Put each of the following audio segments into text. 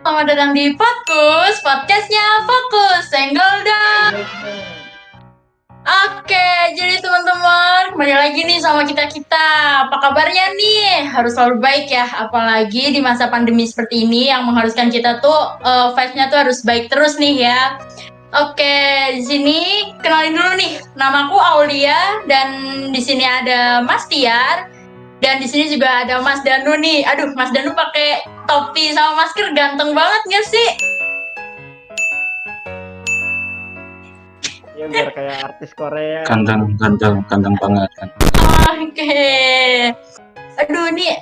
selamat datang di Fokus, podcastnya Fokus, Senggol dong. Oke, jadi teman-teman, kembali lagi nih sama kita-kita. Apa kabarnya nih? Harus selalu baik ya, apalagi di masa pandemi seperti ini yang mengharuskan kita tuh vibes-nya tuh harus baik terus nih ya. Oke, di sini kenalin dulu nih, namaku Aulia dan di sini ada Mas Tiar. Dan di sini juga ada Mas Danu nih. Aduh, Mas Danu pakai topi sama masker ganteng banget nggak sih? Ya biar kayak artis Korea. Ganteng banget kan. Oke. Aduh, nih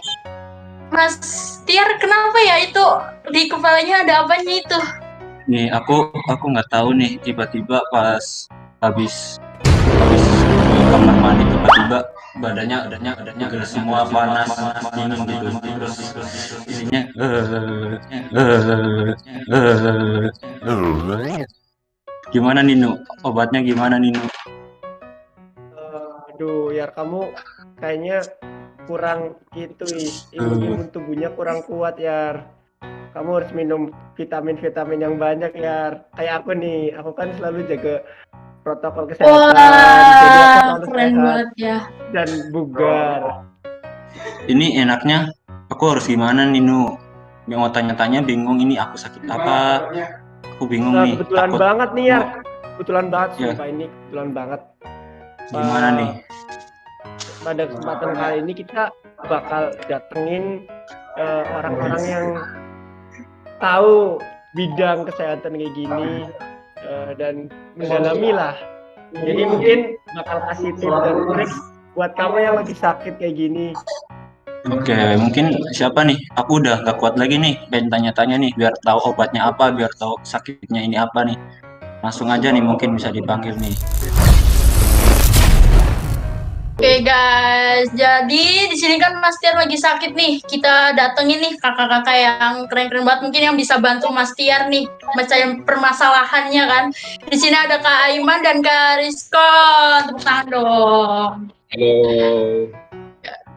Mas Tiar kenapa ya itu di kepalanya ada apanya itu? Nih aku nggak tahu nih, tiba-tiba pas habis di kamar mandi tiba-tiba badannya semua panas dingin gitu, terus ininya gimana Nino, obatnya gimana Nino? Aduh, ya kamu kayaknya kurang itu, imun tubuhnya kurang kuat ya. Kamu harus minum vitamin-vitamin yang banyak ya. Kayak aku nih, aku kan selalu jaga protokol kesehatan. Jadi aku Wah, selalu keren sehat banget ya. dan bugar. Ini enaknya aku harus gimana Nino? Yang mau tanya-tanya bingung, ini aku sakit apa? Aku bingung nih. Kebetulan Takut. banget nih ya. Kebetulan banget Ya. sumpah, ini kebetulan banget. Gimana nih? Pada kesempatan kali ini kita bakal datengin orang-orang yang tahu bidang kesehatan kayak gini dan mendalami lah. Jadi mungkin bakal kasih tips dan trik buat kamu yang lagi sakit kayak gini. Oke, mungkin siapa nih? Aku udah gak kuat lagi nih, pengen tanya-tanya nih, biar tahu obatnya apa, biar tahu sakitnya ini apa nih. Langsung aja nih, mungkin bisa dipanggil nih. Oke guys, jadi di sini kan Mas Tiar lagi sakit nih. Kita datengin nih kakak-kakak yang keren-keren banget, mungkin yang bisa bantu Mas Tiar nih mecahin permasalahannya kan. Di sini ada Kak Aiman dan Kak Rizko. Tepuk tangan dong. Halo.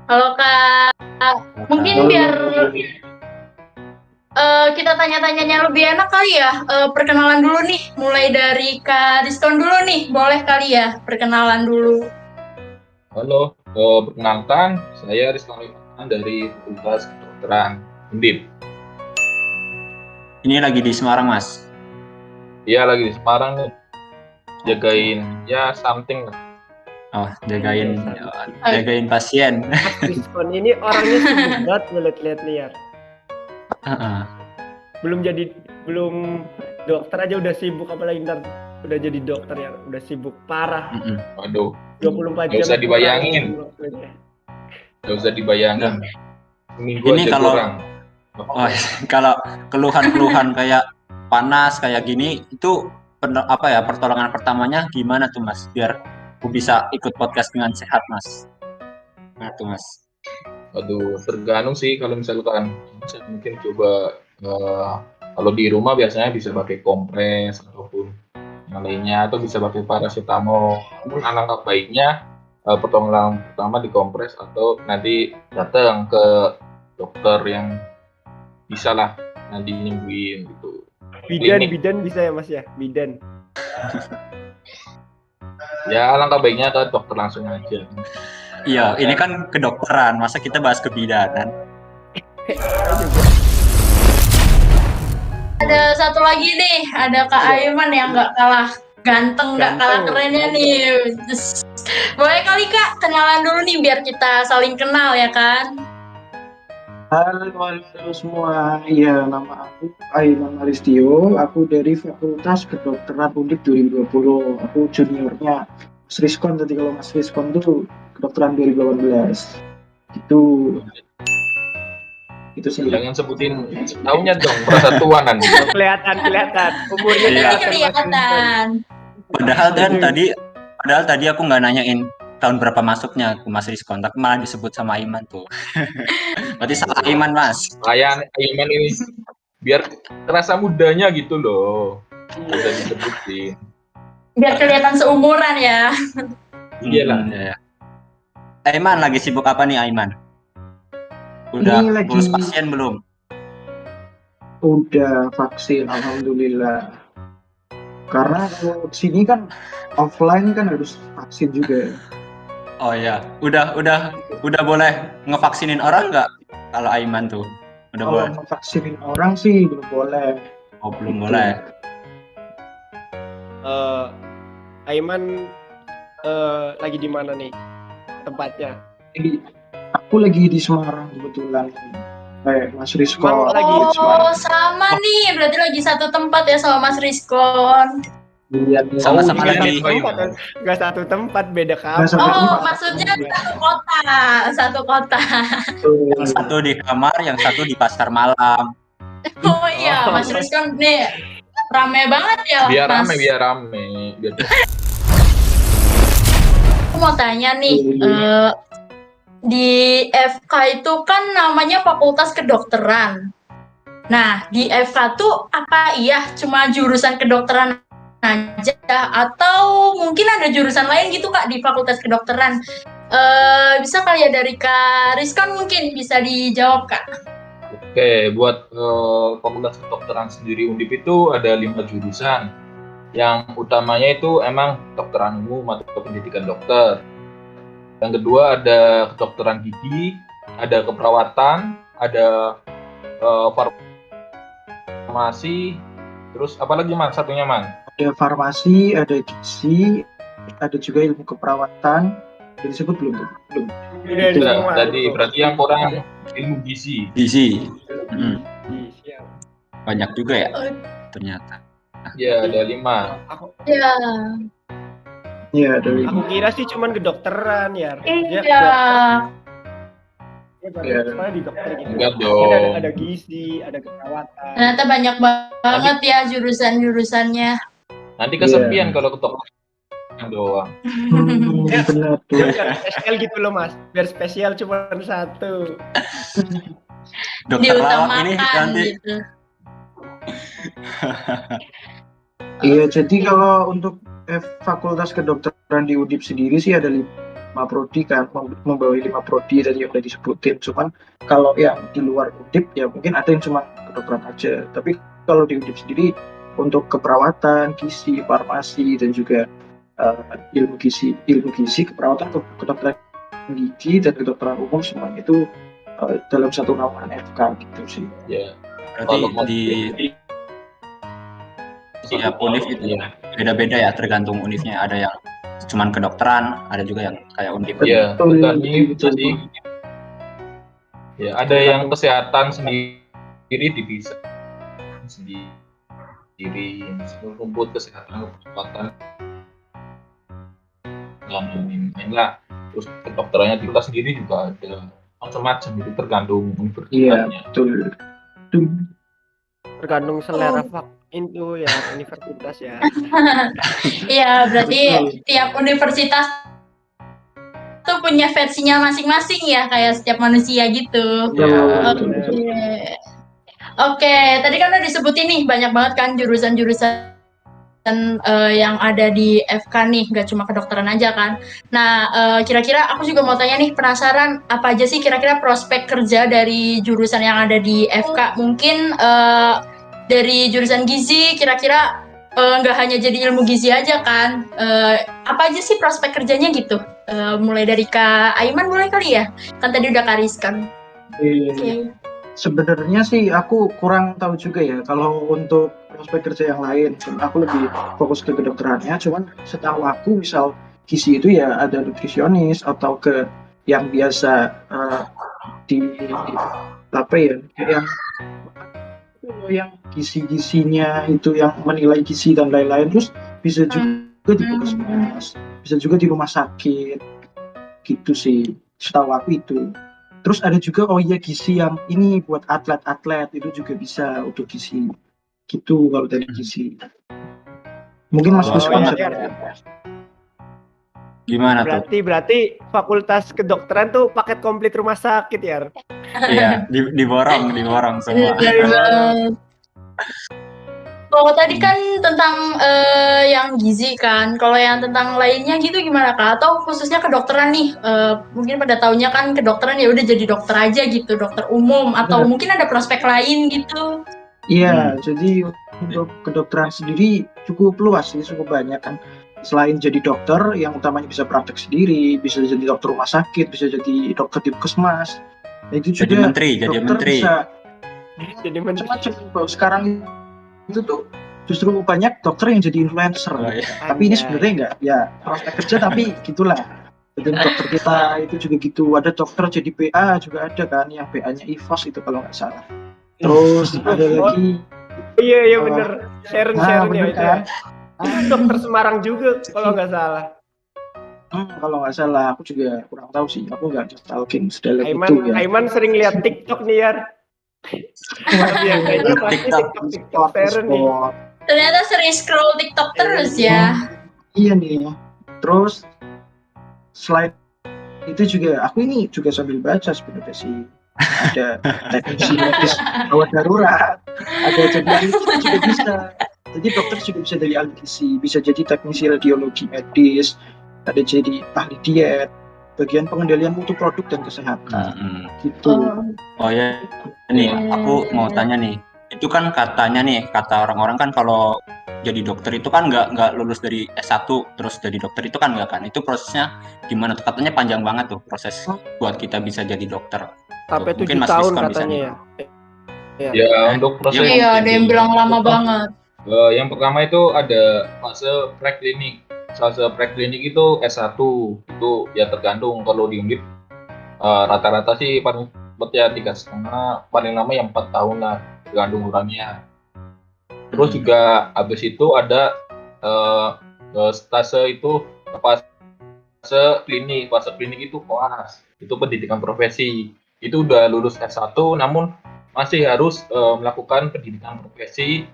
Halo Kak. Mungkin biar kita tanya-tanyanya lebih enak kali ya. Perkenalan dulu nih, mulai dari Kak Rizko dulu nih. Boleh kali ya perkenalan dulu. Halo, perkenalkan saya Rizky dari Fakultas Kedokteran Undip. Ini lagi di Semarang, Mas. Iya, lagi di Semarang nih. Jagain ya something lah. Oh, jagain pasien. Diskon ini orangnya sibuk banget ngeliat-liat nih ya. Belum dokter aja udah sibuk, apalagi ntar udah jadi dokter ya, udah sibuk parah. Waduh, 24 jam. Gak usah dibayangin. Gak usah dibayangin. Seminggu Ini aja kalau kurang. kalau keluhan kayak panas kayak gini itu pertolongan pertamanya gimana tuh, Mas? Biar aku bisa ikut podcast dengan sehat, Mas. Nah tuh, Mas. Waduh, tergantung sih kalau misalkan saya mungkin coba kalau di rumah biasanya bisa pakai kompres ataupun yang lainnya, atau bisa pakai paracetamol. Namun alangkah baiknya pertolongan pertama dikompres atau nanti datang ke dokter yang bisa lah nanti nyembuhin gitu. Bidan bisa ya Mas ya, bidan. Ya alangkah baiknya ke dokter langsung aja. Iya, ini kan kedokteran, masa kita bahas kebidanan? Ada satu lagi nih, ada Kak Aiman yang nggak kalah ganteng, nggak kalah kerennya nih. Boleh kali Kak, kenalan dulu nih biar kita saling kenal ya kan? Halo semua, ya nama aku Aiman Aristio, aku dari Fakultas Kedokteran Undip 2020, aku juniornya Mas Rizkon, tadi kalau Mas Rizkon tuh kedokteran 2018, itu sih. Jangan sebutin tahunnya dong, merasa tua nanti. Kelihatan umurnya kelihatan. Padahal tadi aku nggak nanyain tahun berapa masuknya ke Mas Rizkon, tapi malah disebut sama Aiman tuh. Berarti salah Aiman, Mas. Aiman ini biar terasa mudanya gitu loh. Bisa disebutin. Biar kelihatan seumuran ya. Iyalah. Ya. Aiman lagi sibuk apa nih, Aiman? Udah ngurus pasien belum? Udah vaksin, alhamdulillah. Karena kalau sini kan offline kan harus vaksin juga. Oh ya, udah boleh ngevaksinin orang nggak? Kalau Aiman tuh udah Kalau boleh? memvaksinin orang sih belum boleh. Oh belum boleh. Aiman lagi di mana nih tempatnya? Jadi, aku lagi di Semarang kebetulan. Mas Rizko. Emang lagi Oh, Semarang? sama nih. Berarti lagi satu tempat ya sama Mas Rizkon. Iya, Sama-sama nggak lagi. satu tempat, nggak satu tempat, beda kamar. Nggak satu Oh, tempat. maksudnya satu kota. Yang satu di kamar, yang satu di pasar malam. Oh iya, Mas Rizkon nih rame banget ya, Biar Mas. rame, biar rame. Biar... Aku mau tanya nih, di FK itu kan namanya Fakultas Kedokteran. Nah, di FK tuh apa iya cuma jurusan kedokteran aja atau mungkin ada jurusan lain gitu Kak di Fakultas Kedokteran? Bisa kali ya dari Kak Rizkon mungkin bisa dijawab Kak. Oke, buat Fakultas Kedokteran sendiri Undip itu ada 5 jurusan. Yang utamanya itu emang kedokteran umum atau pendidikan dokter. Yang kedua ada kedokteran gigi, ada keperawatan, ada farmasi, terus apa lagi Man? Satunya Man? Ada farmasi, ada gizi, ada juga ilmu keperawatan. Udah disebut belum? Belum. Udah Itu. semua. Tadi berarti yang kurang ilmu gizi. Gizi. Siap. Banyak juga ya ternyata. Ya, ada 5. Ya, Iya, ada Aku kira sih cuman kedokteran ya. iya. Iya. Soalnya di dokter gitu. Enggak Kan dong. ada gizi, ada keperawatan. Ternyata banyak banget ya jurusan-jurusannya. Nanti kesepian kalau kedokteran doang. Benar tuh. Biar spesial gitu loh Mas. Biar spesial cuma satu. Dokter lawak ini Diutamakan nanti gitu. Iya, jadi kalau untuk Fakultas Kedokteran di Undip sendiri sih ada 5 prodi kan, membawahi 5 prodi tadi yang udah disebutin. Cuman kalau yang di luar Undip ya mungkin ada yang cuma kedokteran aja. Tapi kalau di Undip sendiri untuk keperawatan, gizi, farmasi dan juga ilmu gizi, keperawatan, kedokteran gigi dan kedokteran umum semuanya itu dalam satu naungan FK gitu sih. Ya. berarti di setiap univ itu ya. beda-beda ya tergantung univnya. Ada yang cuman kedokteran, ada juga yang kayak Undip. Ya, Betul, tadi betul. ya ada yang kesehatan sendiri dipisah sendiri, rumput kesehatan keperawatan dan lain-lain lah. Terus kedokterannya kita sendiri juga ada macam-macam, itu tergantung Iya, universitasnya. betul. Tergantung selera itu ya universitas ya. Iya, berarti Betul. tiap universitas tuh punya versinya masing-masing ya, kayak setiap manusia gitu. Iya, Oke. betul. Oke, tadi kan udah disebutin nih banyak banget kan jurusan-jurusan yang ada di FK nih, nggak cuma kedokteran aja kan. Nah, kira-kira aku juga mau tanya nih, penasaran apa aja sih kira-kira prospek kerja dari jurusan yang ada di FK? Mungkin dari jurusan gizi, kira-kira nggak hanya jadi ilmu gizi aja kan? Apa aja sih prospek kerjanya gitu? Mulai dari Kak Aiman boleh kali ya? Kan tadi udah Kak Rizkan. Oke. Sebenarnya sih aku kurang tahu juga ya kalau untuk prospek kerja yang lain. Aku lebih fokus ke kedokterannya. Cuman setahu aku misal gizi itu ya ada nutrisionis atau ke yang biasa di apa ya yang gizi-gizinya itu yang menilai gizi dan lain-lain. Terus bisa juga di puskesmas, bisa juga di rumah sakit gitu sih. Setahu aku itu. Terus ada juga gizi yang ini buat atlet-atlet itu juga bisa untuk gizi gitu kalau dari gizi. Mungkin Mas Oh, Rizwan iya. Gimana tuh? Berarti fakultas kedokteran tuh paket komplit rumah sakit ya. Iya, diborong semua. Bener banget. Kalau tadi kan tentang yang gizi kan, kalau yang tentang lainnya gitu gimana Kak? Atau khususnya kedokteran nih, mungkin pada taunya kan kedokteran ya udah jadi dokter aja gitu, dokter umum, atau mungkin ada prospek lain gitu. Iya, jadi untuk kedokteran sendiri cukup luas sih, cukup banyak kan. Selain jadi dokter, yang utamanya bisa praktek sendiri, bisa jadi dokter rumah sakit, bisa jadi dokter di puskesmas. Nah, itu Jadi juga jadi dokter menteri. bisa Jadi menteri. macam-macam. Kalau sekarang itu tuh justru banyak dokter yang jadi influencer. Oh, iya. Tapi ini sebenarnya enggak, ya prospek kerja tapi gitulah. Jadi dokter kita itu juga gitu. Ada dokter jadi PA juga ada kan, yang PA-nya IFOS itu kalau nggak salah. Terus ada lagi Iya bener. Sharon ya bener itu kan? ya. Dokter Semarang juga kalau nggak salah. Kalau nggak salah, aku juga kurang tahu sih. Aku nggak stalking sedalam itu ya. Aiman sering lihat TikTok nih Yar. Biasanya pasti TikTok. TikTok Sharon nih. Ternyata sering scroll TikTok terus ya. Iya nih. Terus selain itu juga aku ini juga sambil baca sebenarnya sih. Ada teknisi medis gawat darurat, ada jadi juga bisa. Jadi dokter juga bisa dari ahli gizi, bisa jadi teknisi radiologi medis, ada jadi ahli diet, bagian pengendalian mutu produk dan kesehatan. Gitu. Oh ya, nih aku mau tanya nih. Itu kan katanya nih, kata orang-orang kan kalau jadi dokter itu kan nggak lulus dari S1 terus jadi dokter itu kan nggak kan. Itu prosesnya gimana tuh? Katanya panjang banget tuh proses buat kita bisa jadi dokter. Sampai Mungkin 7 Mas tahun Rizkon bisa katanya nih. ya. Ya, untuk proses Iya, ada yang bilang lama banget. Yang pertama itu ada fase preklinik. Fase preklinik itu S1. Itu ya tergantung kalau di Undip rata-rata sih paling cepat ya 3,5, paling lama yang 4 tahun lah, tergantung orangnya. Terus juga habis itu ada stase itu fase klinik. Fase klinik itu koas, itu pendidikan profesi. Itu udah lulus S1 namun masih harus melakukan pendidikan profesi.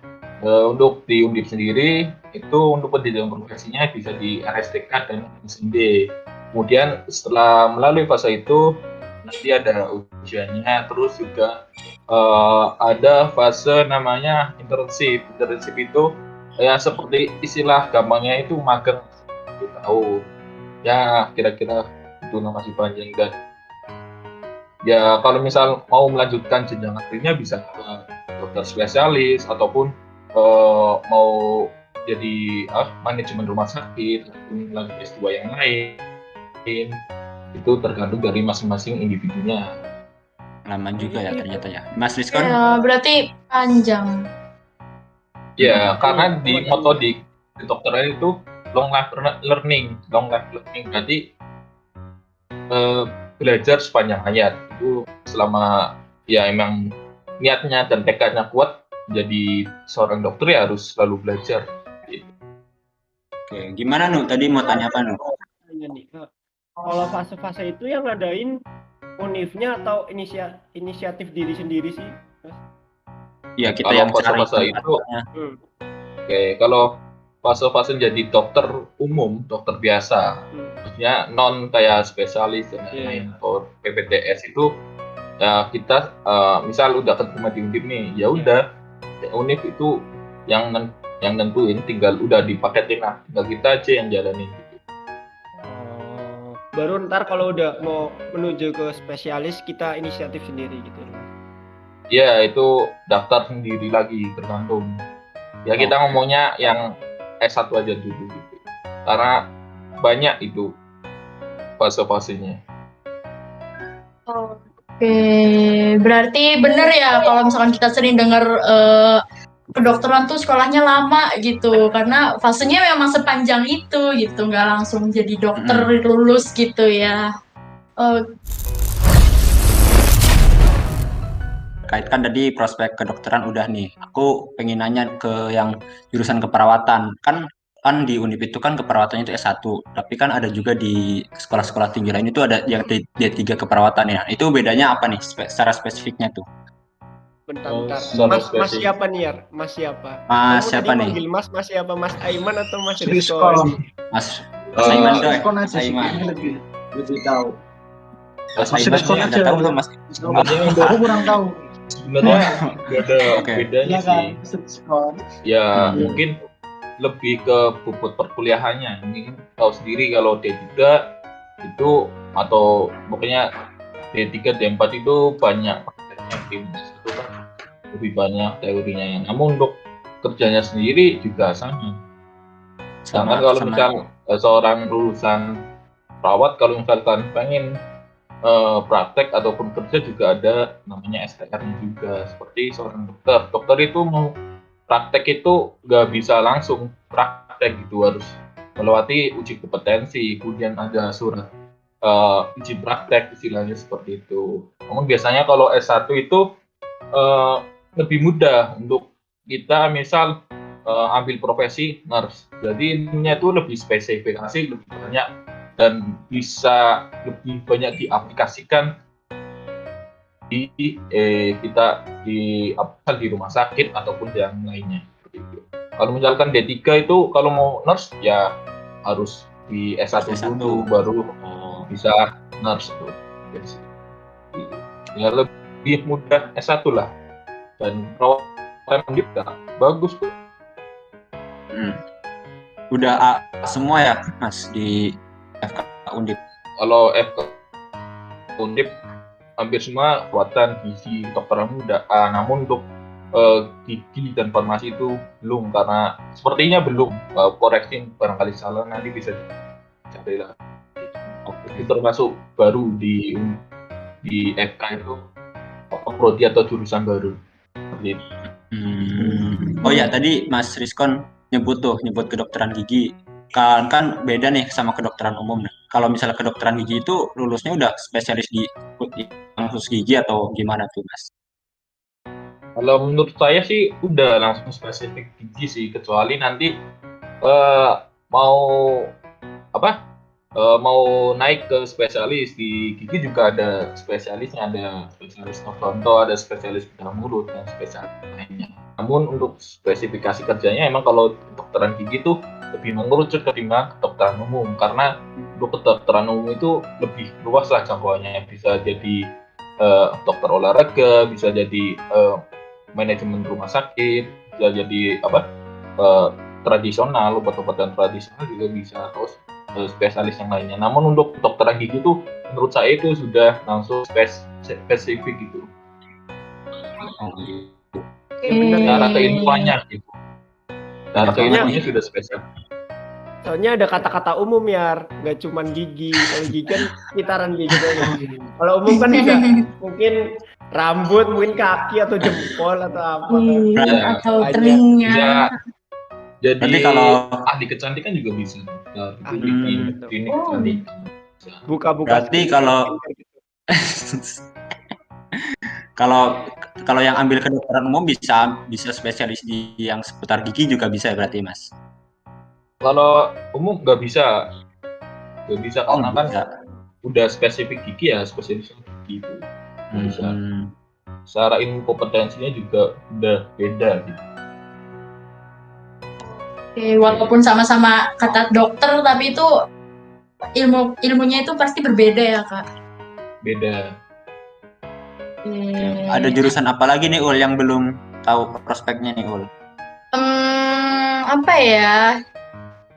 Untuk di Undip sendiri itu untuk pendidikan profesinya bisa di RSTK dan SMB. Kemudian setelah melalui fase itu nanti ada ujiannya, terus juga ada fase namanya internship. Internship itu ya seperti istilah gampangnya itu magang 1 tahun. Ya kira-kira itu masih panjang. Dan ya kalau misal mau melanjutkan jenjang karirnya bisa ke dokter spesialis ataupun mau jadi manajemen rumah sakit ataupun lanjut S2 yang lain. Itu tergantung dari masing-masing individunya. Lama juga ya ternyata ya. Mas Rizkon? Ya, berarti panjang. Ya, karena di metode kedokteran itu long life learning berarti belajar sepanjang hayat. Itu selama ya emang niatnya dan tekadnya kuat jadi seorang dokter ya harus selalu belajar. Oke, gimana Nu? Tadi mau tanya apa Nu? Kalau fase-fase itu yang ngadain Univnya atau inisiatif diri sendiri sih? Ya kita Kalau yang fase-fase itu, kalau fase-fase jadi dokter umum, dokter biasa, maksudnya non kayak spesialis dan lain-lain atau PPDS itu ya kita misal udah ketemu di Undip nih, ya udah Undip itu yang nentuin, tinggal udah dipaketin lah, tinggal kita aja yang jalanin. Baru ntar kalau udah mau menuju ke spesialis kita inisiatif sendiri gitu. Ya itu daftar sendiri lagi tergantung. Ya kita ngomongnya yang S1 aja dulu gitu. Karena banyak itu fase-fasenya. Oke, berarti bener ya kalau misalkan kita sering dengar kedokteran tuh sekolahnya lama gitu, karena fasenya memang sepanjang itu gitu, nggak langsung jadi dokter lulus gitu ya. Kaitkan tadi prospek kedokteran udah nih. Aku pengen nanya ke yang jurusan keperawatan. Kan di Undip itu kan keperawatannya itu S1, tapi kan ada juga di sekolah-sekolah tinggi lain itu ada yang D3 keperawatan ya. Itu bedanya apa nih secara spesifiknya tuh? Bentar. Mas siapa nih Yar? Mas siapa? Mas siapa nih? Manggil Mas siapa? Mas Aiman atau Mas Rizkon? Mas Aiman doi. Mas Aiman lebih tahu. Mas Aiman sih nggak tahu tuh Mas. Aku kurang tahu. Sebenarnya ada bedanya sih. Ya mungkin lebih ke bobot perkuliahannya. Ini tahu sendiri kalau D3 itu atau pokoknya D3 D4 itu banyak prakteknya. Itu kan lebih banyak teorinya. Namun untuk kerjanya sendiri juga sama. Sedangkan kalau misal seorang lulusan perawat, kalau misalkan pengen praktek ataupun kerja juga ada namanya STR-nya juga. Seperti seorang dokter. Dokter itu mau praktek itu nggak bisa langsung praktek gitu, harus melewati uji kompetensi, kemudian ada surat uji praktek istilahnya seperti itu. Namun biasanya kalau S1 itu lebih mudah untuk kita misal ambil profesi nurse. Jadi ininya itu lebih spesifikasi, lebih banyak dan bisa lebih banyak diaplikasikan di kita di rumah sakit ataupun yang lainnya. Kalau misalkan D3 itu kalau mau nurse ya harus di S1 dulu baru bisa nurse itu. Ya lebih mudah S1 lah. Dan perawatan undip bagus tuh. Udah A semua ya Mas di FK Undip. Kalau FK Undip hampir semua perawatan gizi kedokteran muda A, namun untuk gigi dan farmasi itu belum, karena sepertinya belum. Koreksi barangkali salah, nanti bisa cari lah. Itu termasuk baru di FK itu prodi atau jurusan baru. Oh ya, tadi Mas Rizkon nyebut kedokteran gigi. Kan beda nih sama kedokteran umum. Kalau misalnya kedokteran gigi itu lulusnya udah spesialis di khusus gigi atau gimana tuh Mas? Kalau menurut saya sih udah langsung spesifik gigi sih, kecuali nanti mau naik ke spesialis di gigi juga ada spesialisnya, ada spesialis ortodonto, ada spesialis bedah mulut dan spesialis lainnya. Namun untuk spesifikasi kerjanya emang kalau kedokteran gigi tuh lebih mengerucut ketimbang kedokteran umum, karena untuk kedokteran umum itu lebih luas lah jangkauannya, bisa jadi dokter olahraga, bisa jadi manajemen rumah sakit, bisa jadi tradisional, obat-obatan tradisional juga bisa, terus spesialis yang lainnya. Namun untuk kedokteran gigi itu menurut saya itu sudah langsung spesifik gitu. Cara keilmuannya gitu. Cara keilmuannya sudah spesial. Soalnya ada kata-kata umum ya, nggak cuma gigi. Kalau gigi kan sekitaran gigi doang. Kalau umum kan bisa mungkin rambut, mungkin kaki atau jempol atau apa. Atau telinga. Ya. Jadi berarti kalau ahli kecantikan juga bisa. Buka-buka. Berarti kalau yang ambil kedokteran umum bisa spesialis di yang seputar gigi juga bisa berarti Mas? Kalau umum nggak bisa karena kan udah spesifik gigi ya, spesifik gigi itu bisa. Secara ilmu kompetensinya juga udah beda gitu. Oke, walaupun sama-sama kata dokter, tapi itu ilmunya itu pasti berbeda ya Kak? Beda. Ada jurusan apa lagi nih Ul yang belum tahu prospeknya nih Ul? Apa ya?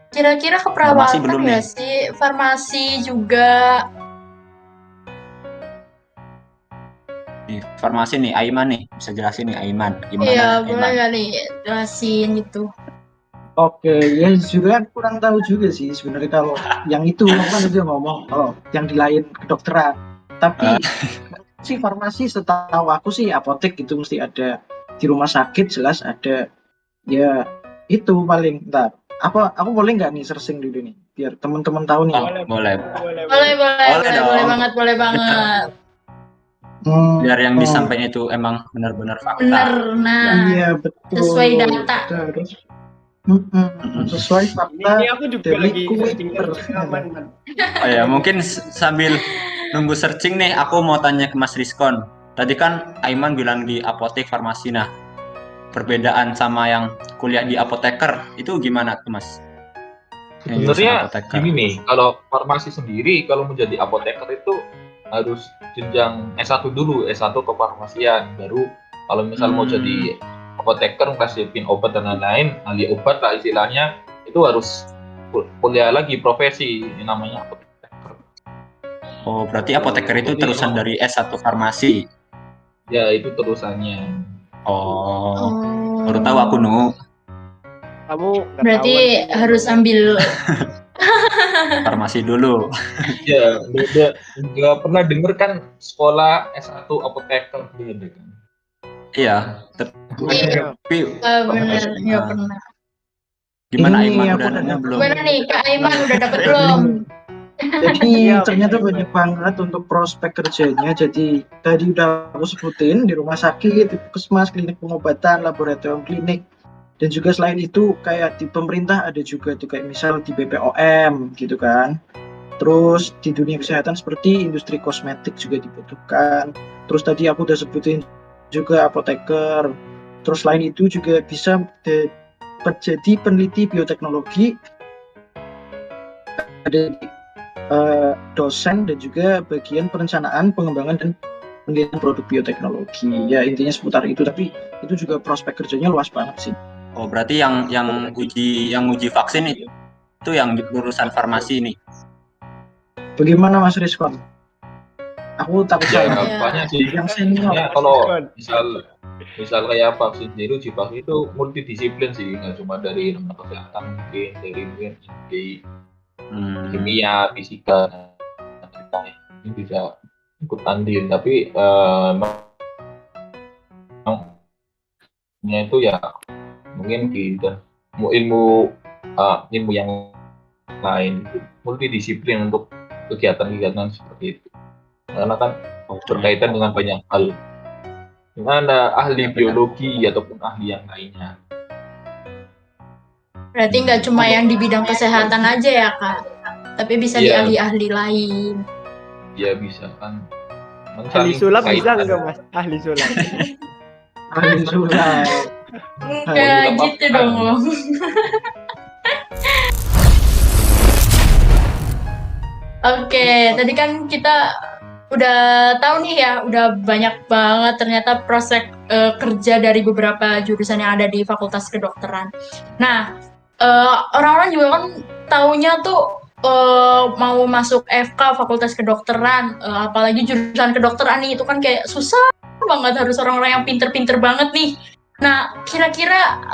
Kira-kira keperawatan belum ya nih. sih? Farmasi juga. Nih, farmasi nih, Aiman nih, bisa jelasin nih Aiman gimana? Iya, Aiman? boleh kali jelasin gitu. Oke, ya juga kurang tahu juga sih sebenarnya kalau yang itu kan dia ngomong kalau yang di lain kedokteran. Tapi si farmasi setahu aku sih apotek itu mesti ada, di rumah sakit jelas ada. Ya itu paling. Ntar aku boleh nggak nih searching dulu nih biar teman-teman tahu nih. Boleh banget. Biar yang disampaikan itu emang benar-benar fakta. Benar, nah. Iya betul. Sesuai data. Terus sesuai fakta. Ini aku juga lagi searching aman. Oh ya, mungkin sambil nunggu searching nih, aku mau tanya ke Mas Rizkon. Tadi kan Aiman bilang di apotek farmasi, nah perbedaan sama yang kuliah di apoteker itu gimana tuh Mas? Sebenarnya gini nih, kalau farmasi sendiri kalau menjadi apoteker itu harus jenjang S1 dulu, S1 kefarmasian, baru kalau misal mau jadi apoteker ngasipin obat dan lain-lain, ahli obat lah istilahnya, itu harus kuliah lagi profesi, ini namanya apoteker. Oh, berarti apoteker itu terusan dari S1 farmasi? Ya, itu terusannya. Oh, Oh. baru tahu aku Nu. Kamu nggak Berarti tahuan sih harus namanya. ambil Farmasi dulu. Ya, udah pernah denger kan sekolah S1 apoteker gitu kan. Iya, Iya, tapi bener, nggak Ah. pernah. gimana Ini Aiman aku udah udah nemu dapet. belum? Gimana nih Kak Aiman udah dapet belum? Jadi Siap, ternyata Aiman. banyak banget untuk prospek kerjanya. Jadi tadi udah aku sebutin di rumah sakit, di puskesmas, klinik pengobatan, laboratorium klinik. Dan juga selain itu kayak di pemerintah ada juga tuh kayak misal di BPOM gitu kan. Terus di dunia kesehatan seperti industri kosmetik juga dibutuhkan. Terus tadi aku udah sebutin juga apoteker. Terus selain itu juga bisa jadi peneliti bioteknologi, ada dosen dan juga bagian perencanaan, pengembangan dan penelitian produk bioteknologi. Ya intinya seputar itu, tapi itu juga prospek kerjanya luas banget sih. Oh, berarti yang uji vaksin itu yang lulusan farmasi nih. Bagaimana Mas Rizkon? Aku takut Ya, salah. Iya. banyak sih. Yang senior. Ya, kalau misal kayak vaksin jadi vaksin itu multidisiplin sih, nggak cuma dari ilmu kesehatan, mungkin dari di kimia, fisika, dan lain-lain. Ini bisa ikut andil, tapi memangnya itu ya mungkin di ilmu yang lain itu multidisiplin untuk kegiatan-kegiatan seperti itu, karena kan berkaitan dengan banyak hal. Ada ahli biologi ataupun ahli yang lainnya. Berarti nggak cuma yang di bidang kesehatan aja ya Kak, tapi bisa di Iya. ahli-ahli lain. Ya bisa kan. Ahli sulap bisa kaitan. nggak Mas? Ahli sulap. Ahli sulap. Enggak Sulap gitu apa? dong. Oke, tadi kan kita udah tahu nih ya, udah banyak banget ternyata prospek kerja dari beberapa jurusan yang ada di Fakultas Kedokteran. Nah, orang-orang juga kan taunya tuh mau masuk FK Fakultas Kedokteran, apalagi jurusan kedokteran nih itu kan kayak susah banget, harus orang-orang yang pinter-pinter banget nih. Nah, kira-kira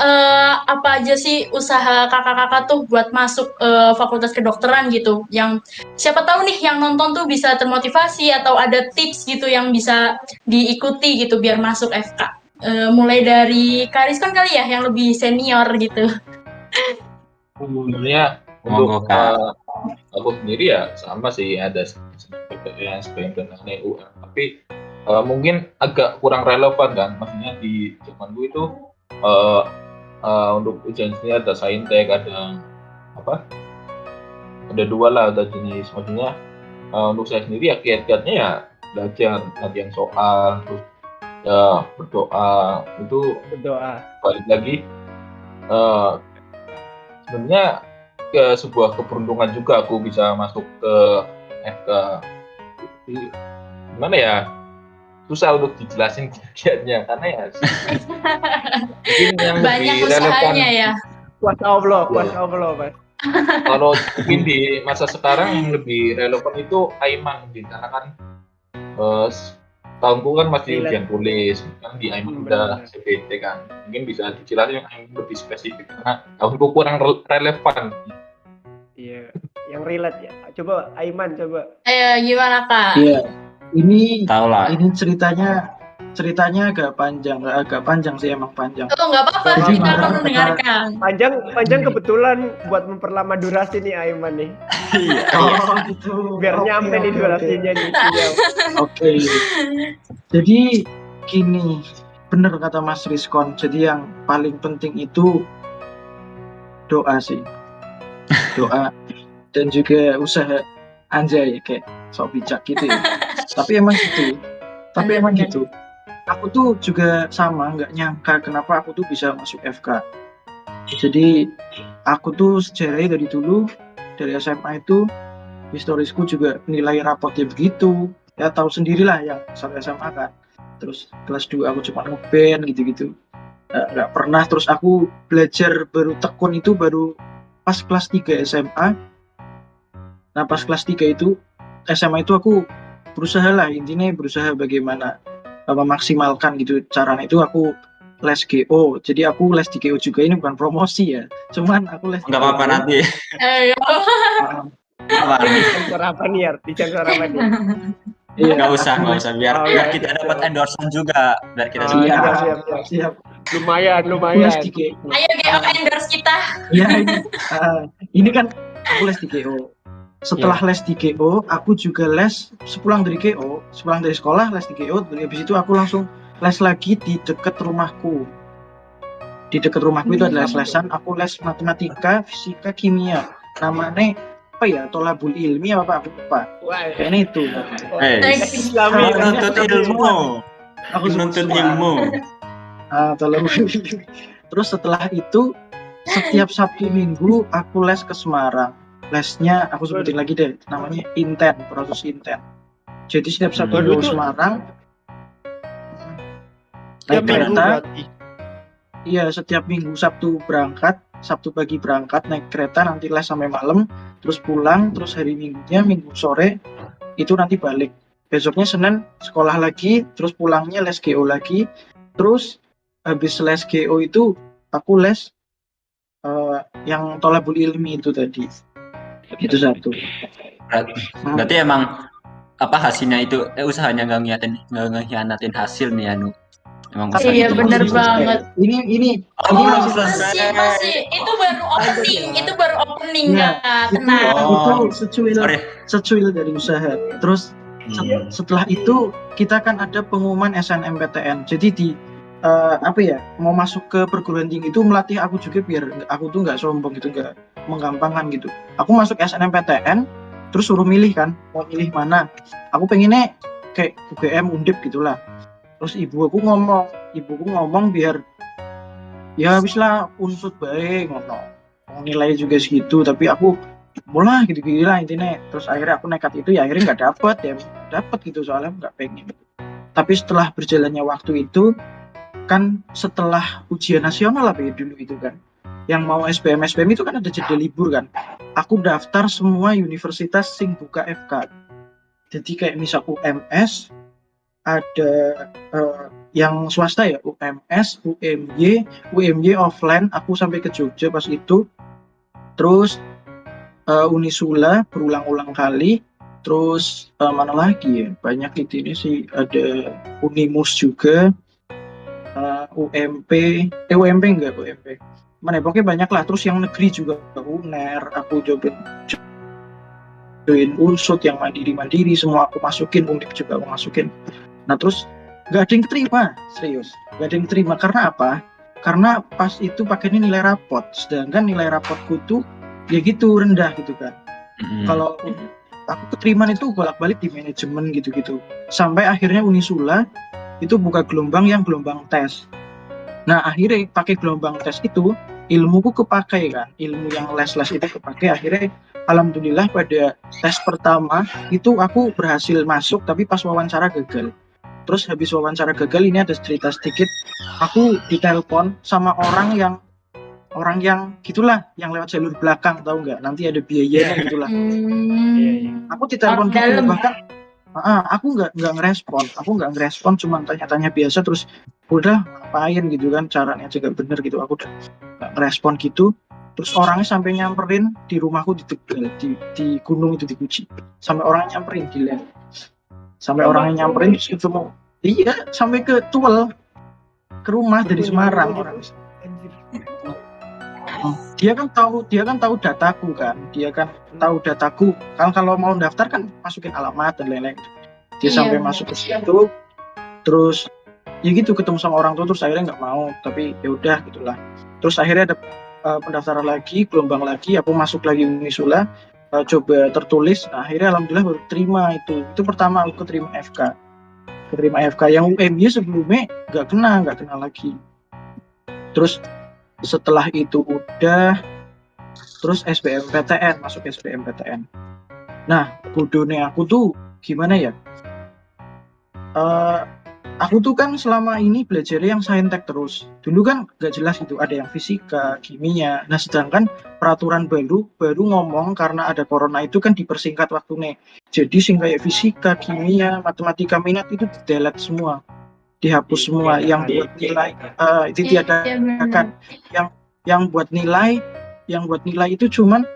apa aja sih usaha kakak-kakak tuh buat masuk Fakultas Kedokteran gitu? Yang siapa tahu nih yang nonton tuh bisa termotivasi atau ada tips gitu yang bisa diikuti gitu biar masuk FK. Mulai dari Karis kan kali ya yang lebih senior gitu. Sebenarnya Monggo, untuk Kak. aku sendiri ya sama sih, ada PTN, SBMPTN, UM, tapi mungkin agak kurang relevan kan, maksudnya di zaman dulu itu untuk ujian sendiri ada saintek, ada dua lah, ada jenis, maksudnya untuk saya sendiri ya kiat-kiatnya ya belajar, latihan soal, terus ya berdoa, itu Berdoa. balik lagi sebenarnya sebuah keberuntungan juga aku bisa masuk ke FK. Gimana ya, susah untuk dijelasin kiatnya karena ya mungkin yang Banyak lebih relevan usahanya ya. Kuasa Allah, Mas. kalau mungkin di masa sekarang yang lebih relevan itu Aiman, karena kan tahunku kan masih Relate. ujian tulis kan, di Aiman udah CPT kan, mungkin bisa dijelasin yang lebih spesifik karena tahunku kurang relevan. Iya, yang relate ya. Coba Aiman, coba. Ayo gimana Kak? Iya. Ini Tahu lah. ceritanya agak panjang sih, emang panjang. Oh nggak apa-apa, Nggak kita apa-apa. akan mendengarkan. Panjang kebetulan buat memperlama durasi nih Aiman nih. Oh gitu. Biar nyampe nih durasinya nih. Siap. Oke. Jadi gini, bener kata Mas Rizkon. Jadi yang paling penting itu doa sih. Doa dan juga usaha, anjay kayak sok bijak gitu ya. Tapi emang gitu. Aku tuh juga sama, nggak nyangka kenapa aku tuh bisa masuk FK. Jadi aku tuh sejarahnya dari dulu, dari SMA itu historisku juga nilai rapotnya begitu. Ya tahu sendirilah yang sampai SMA kan. Terus kelas 2 aku cuma ngeband gitu-gitu. Nggak pernah. Terus aku belajar baru tekun itu baru pas kelas 3 SMA. Nah pas kelas 3 itu SMA itu aku berusaha bagaimana memaksimalkan gitu. Caranya itu aku les GO. Jadi aku les di GO juga, ini bukan promosi ya. Cuman aku les di Nggak apa-apa GO. nanti. Ayo. Apa? Disensor apa nih ya? Disensor apa nih? Iya, Nggak usah aku les. biar Oh, biar nggak, kita siap, dapat siap. endorsement juga, biar kita Oh, dapat Siap, endorsement. siap. Lumayan. Aku les di GO. Ayo GO endorse kita. Ya ini kan aku les di GO. Setelah les di GO, aku juga les sepulang dari GO, sepulang dari sekolah les di GO. Habis itu aku langsung les lagi di dekat rumahku. Di dekat rumahku itu ada les-lesan. Aku les matematika, fisika, kimia. Namanya apa ya? Tolabul ilmi apa aku lupa. Wah, Kayaknya itu. Islami. Menuntut ilmu. Aku sebut Menuntut semua. ilmu. Tolabul ilmi. Terus setelah itu setiap Sabtu Minggu aku les ke Semarang. Lesnya aku sebutin lagi deh, namanya Inten, proses Inten. Jadi setiap Sabtu Waduh, Minggu itu- Semarang Tiap naik minggu kereta. berarti. Iya, setiap Minggu Sabtu berangkat, Sabtu pagi berangkat naik kereta, nanti les sampai malam, terus pulang, terus hari Minggunya Minggu sore itu nanti balik. Besoknya Senin sekolah lagi, terus pulangnya les GO lagi, terus habis les GO itu aku les yang Tolabul Ilmi itu tadi. Itu satu. Berarti emang apa hasilnya itu usahanya nggak ngehianatin hasil nih Anu. Emang usaha Iya, itu. bener banget. Ini Oh, belum masih selesai. Masih itu baru opening, itu baru opening Ya, ya, itu, tenang. itu Oh. secuil Sorry. dari usaha. Terus setelah itu kita kan ada pengumuman SNMPTN. Jadi di apa ya, mau masuk ke perguruan tinggi itu melatih aku juga biar aku tuh nggak sombong gitu, nggak menggampangkan gitu. Aku masuk SNMPTN, terus suruh milih kan, mau milih mana. Aku pengennya kayak UGM, Undip gitulah. Terus ibuku ngomong biar ya habis lah unsut baik ngono. Nilai juga segitu, tapi aku mulai gitu-gitu lah intinya. Terus akhirnya aku nekat itu, ya akhirnya nggak dapet gitu, soalnya nggak pengen. Tapi setelah berjalannya waktu itu kan, setelah ujian nasional apa ya dulu itu kan, yang mau SBM itu kan ada jeda libur kan, aku daftar semua universitas sing buka FK. Jadi kayak misal UMS, ada yang swasta ya, UMS, UMY offline, aku sampai ke Jogja pas itu. Terus Unisula berulang-ulang kali. Terus mana lagi ya, banyak itu, ini sih ada Unimus juga, UMP mana ya, pokoknya banyak lah. Terus yang negeri juga UNER, aku join unsut yang mandiri semua aku masukin, Undip juga aku masukin. Nah terus nggak ada yang keterima, serius nggak ada yang keterima. Karena apa? Karena pas itu pakainya nilai rapot, sedangkan nilai rapotku tuh ya gitu rendah gitu kan. Kalau aku keterima itu bolak-balik di manajemen gitu-gitu, sampai akhirnya Unisula itu buka gelombang tes. Nah akhirnya pakai gelombang tes itu ilmuku kepakai kan, ilmu yang les-les itu kepakai. Akhirnya alhamdulillah pada tes pertama itu aku berhasil masuk, tapi pas wawancara gagal. Terus habis wawancara gagal ini ada cerita sedikit, aku ditelepon sama orang yang gitulah, yang lewat jalur belakang, tahu nggak, nanti ada biayanya gitulah. Aku ditelepon Orang gitu, dalam. bahkan aku nggak ngerespon, cuma tanya-tanya biasa. Terus udah ngapain gitu kan, caranya juga bener gitu, aku udah nggak ngerespon gitu. Terus orangnya sampai nyamperin di rumahku di Tegal, di gunung itu, di Guci, sampai orangnya nyamperin, gila, sampai orangnya nyamperin terus ketemu, iya sampai ke Tuel, ke rumah dari Semarang orang. Dia kan tahu dataku kan, kalau mau daftar kan masukin alamat dan lain-lain. Dia Iya, sampai benar. masuk ke situ, terus ya gitu ketemu sama orang tua, terus akhirnya nggak mau, tapi ya udah gitulah. Terus akhirnya ada pendaftaran lagi, gelombang lagi, aku masuk lagi Unisula, coba tertulis. Nah, akhirnya alhamdulillah baru terima itu pertama aku keterima FK. Yang UMY sebelumnya nggak kena lagi. Terus setelah itu udah, terus SBMPTN, masuk SBMPTN. Nah bodohnya aku tuh gimana ya, aku tuh kan selama ini belajar yang saintek terus. Dulu kan gak jelas itu, ada yang fisika, kimia. Nah sedangkan peraturan baru ngomong karena ada corona itu kan dipersingkat waktunya. Jadi sing kayak fisika, kimia, matematika, minat itu di-delete semua. dihapus semua. Yang buat nilai itu ditiadakan. Yang buat nilai itu cuman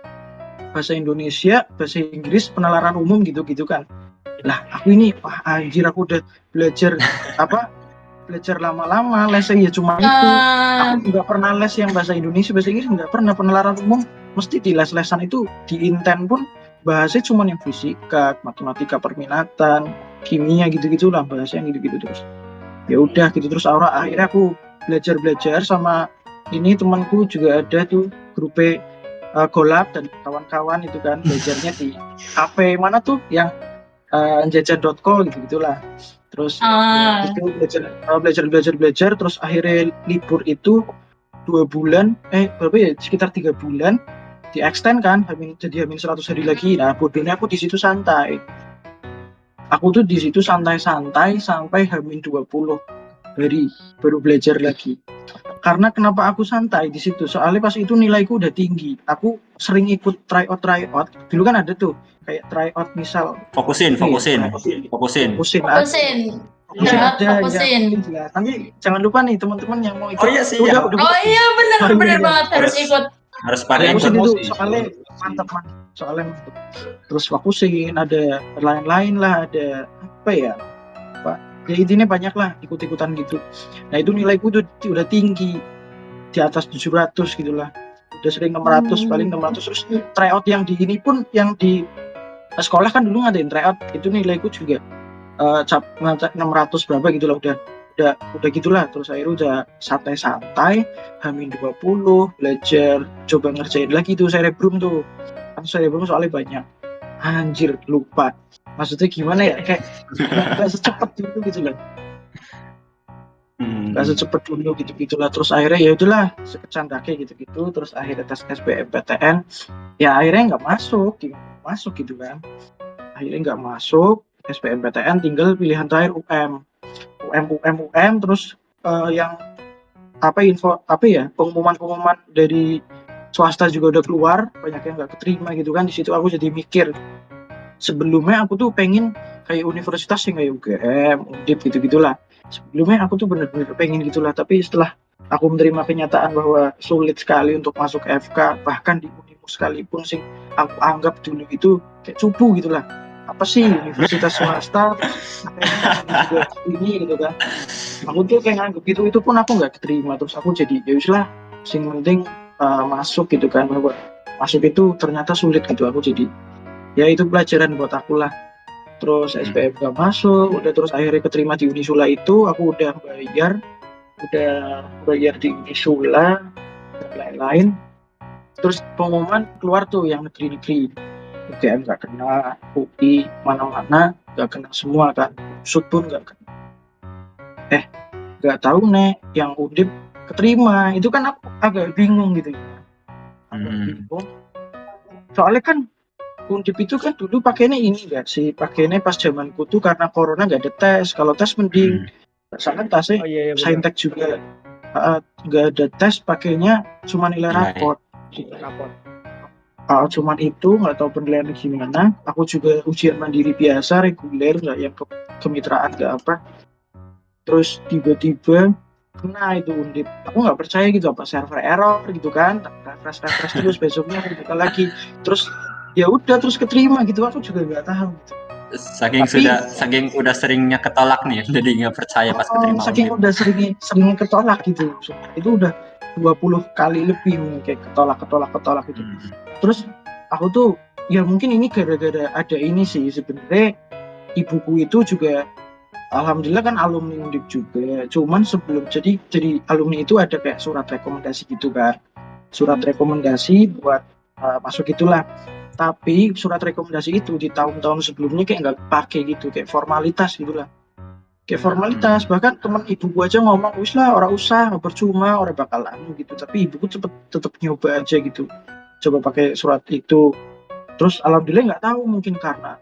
bahasa Indonesia, bahasa Inggris, penalaran umum gitu kan. Lah aku ini anjir, aku udah belajar lama-lama, lesnya ya cuma itu. Aku nggak pernah les yang bahasa Indonesia, bahasa Inggris nggak pernah. Penalaran umum mesti di les-lesan itu, di inten pun bahasanya cuma yang fisika, matematika, perminatan, kimia gitu-gitulah, bahasa yang gitu-gitu terus. Ya udah gitu terus akhirnya aku belajar sama ini, temanku juga ada tuh grup Golab dan kawan-kawan itu kan, belajarnya di kafe mana tuh yang jajan.co gitu-gitulah. Terus itu belajar terus akhirnya libur itu 2 bulan berapa ya, sekitar 3 bulan di extend kan, jadi 100 hari lagi. Nah bodohnya aku di situ santai. Aku tuh di situ santai-santai sampai H-20 hari baru belajar lagi. Karena kenapa aku santai di situ? Soalnya pas itu nilaiku udah tinggi. Aku sering ikut tryout. Dulu kan ada tuh kayak tryout misal. Fokusin. Nanti jangan lupa nih teman-teman yang mau ikut. Oh iya sih. Benar banget harus ikut. Harus pada fokusin ikut. itu soalnya mantap. Terus fokusin, ada lain-lain lah, ada apa ya? Ya intinya banyak lah ikut-ikutan gitu. Nah itu nilaiku udah tinggi, di atas 700 gitulah. Udah sering 600, paling 600. Terus tryout yang di ini pun, yang di sekolah kan dulu ngadain tryout, itu nilaiku juga 600 berapa gitulah, udah gitulah. Terus akhirnya udah santai-santai, H-20 belajar, coba ngerjain lagi tuh cerebrum tuh. Kan cerebrum soalnya banyak. Anjir, lupa. Maksudnya gimana ya, kayak gak secepat dulu gitu lah. Gak secepat dulu gitu-gitulah. Terus akhirnya ya udahlah, sekecandake gitu-gitu. Terus akhirnya tes SBMPTN, ya akhirnya nggak masuk gitu kan. Akhirnya nggak masuk SBMPTN, tinggal pilihan terakhir UM. Terus yang pengumuman dari swasta juga udah keluar, banyak yang nggak keterima gitu kan. Di situ aku jadi mikir, sebelumnya aku tuh pengen kayak universitas yang kayak UGM, Undip gitu-gitulah. Sebelumnya aku tuh bener-bener pengen gitulah, tapi setelah aku menerima kenyataan bahwa sulit sekali untuk masuk FK, bahkan di Unimus sekalipun sing aku anggap dulu itu kayak cupu gitulah. Apa sih universitas swasta ini gitu kan. Aku tuh kayak nganggep gitu, itu pun aku nggak keterima. Terus aku jadi ya uslah, sing penting masuk gitu kan. Bahwa masuk itu ternyata sulit gitu. Aku jadi ya itu pelajaran buat aku lah. Terus SPM gak masuk, udah terus akhirnya keterima di Unisula itu, aku udah bayar di Unisula dan lain-lain. Terus pengumuman keluar tuh yang negeri-negeri, UGM gak kena, UI mana-mana gak kena semua kan, USUD pun gak kena. Gak tahu nih yang Undip keterima, itu kan aku agak bingung gitu. Soalnya kan Undip itu kan dulu pakainya ini enggak sih, pakainya pas zamanku tuh karena corona nggak ada tes. Kalau tes mending, misalkan tesnya Saintek juga nggak ada tes, pakainya cuma nilai raport. Cuman itu, nggak tahu penilaiannya gimana. Aku juga ujian mandiri biasa, reguler, nggak yang kemitraan nggak apa. Terus tiba-tiba kena itu Undip. Aku nggak percaya gitu, apa server error gitu kan, refresh terus, besoknya aku buka lagi. Terus ya udah terus keterima gitu, aku juga nggak tahu gitu. Saking udah seringnya ketolak nih, jadi nggak percaya pas keterima. Saking udah seringnya ketolak gitu, itu udah 20 kali lebih kayak ketolak gitu. Terus aku tuh ya mungkin ini gara-gara ada ini sih sebenarnya. Ibuku itu juga alhamdulillah kan alumni Undip juga, cuman sebelum jadi alumni itu ada kayak surat rekomendasi gitu kan, surat rekomendasi buat masuk itulah. Tapi surat rekomendasi itu di tahun-tahun sebelumnya kayak nggak pakai gitu, kayak formalitas gitulah, kayak formalitas. Bahkan teman ibuku aja ngomong, wis lah orang usah, percuma, orang bakal anu gitu. Tapi ibuku tetap nyoba aja gitu, coba pakai surat itu. Terus alhamdulillah nggak tahu, mungkin karena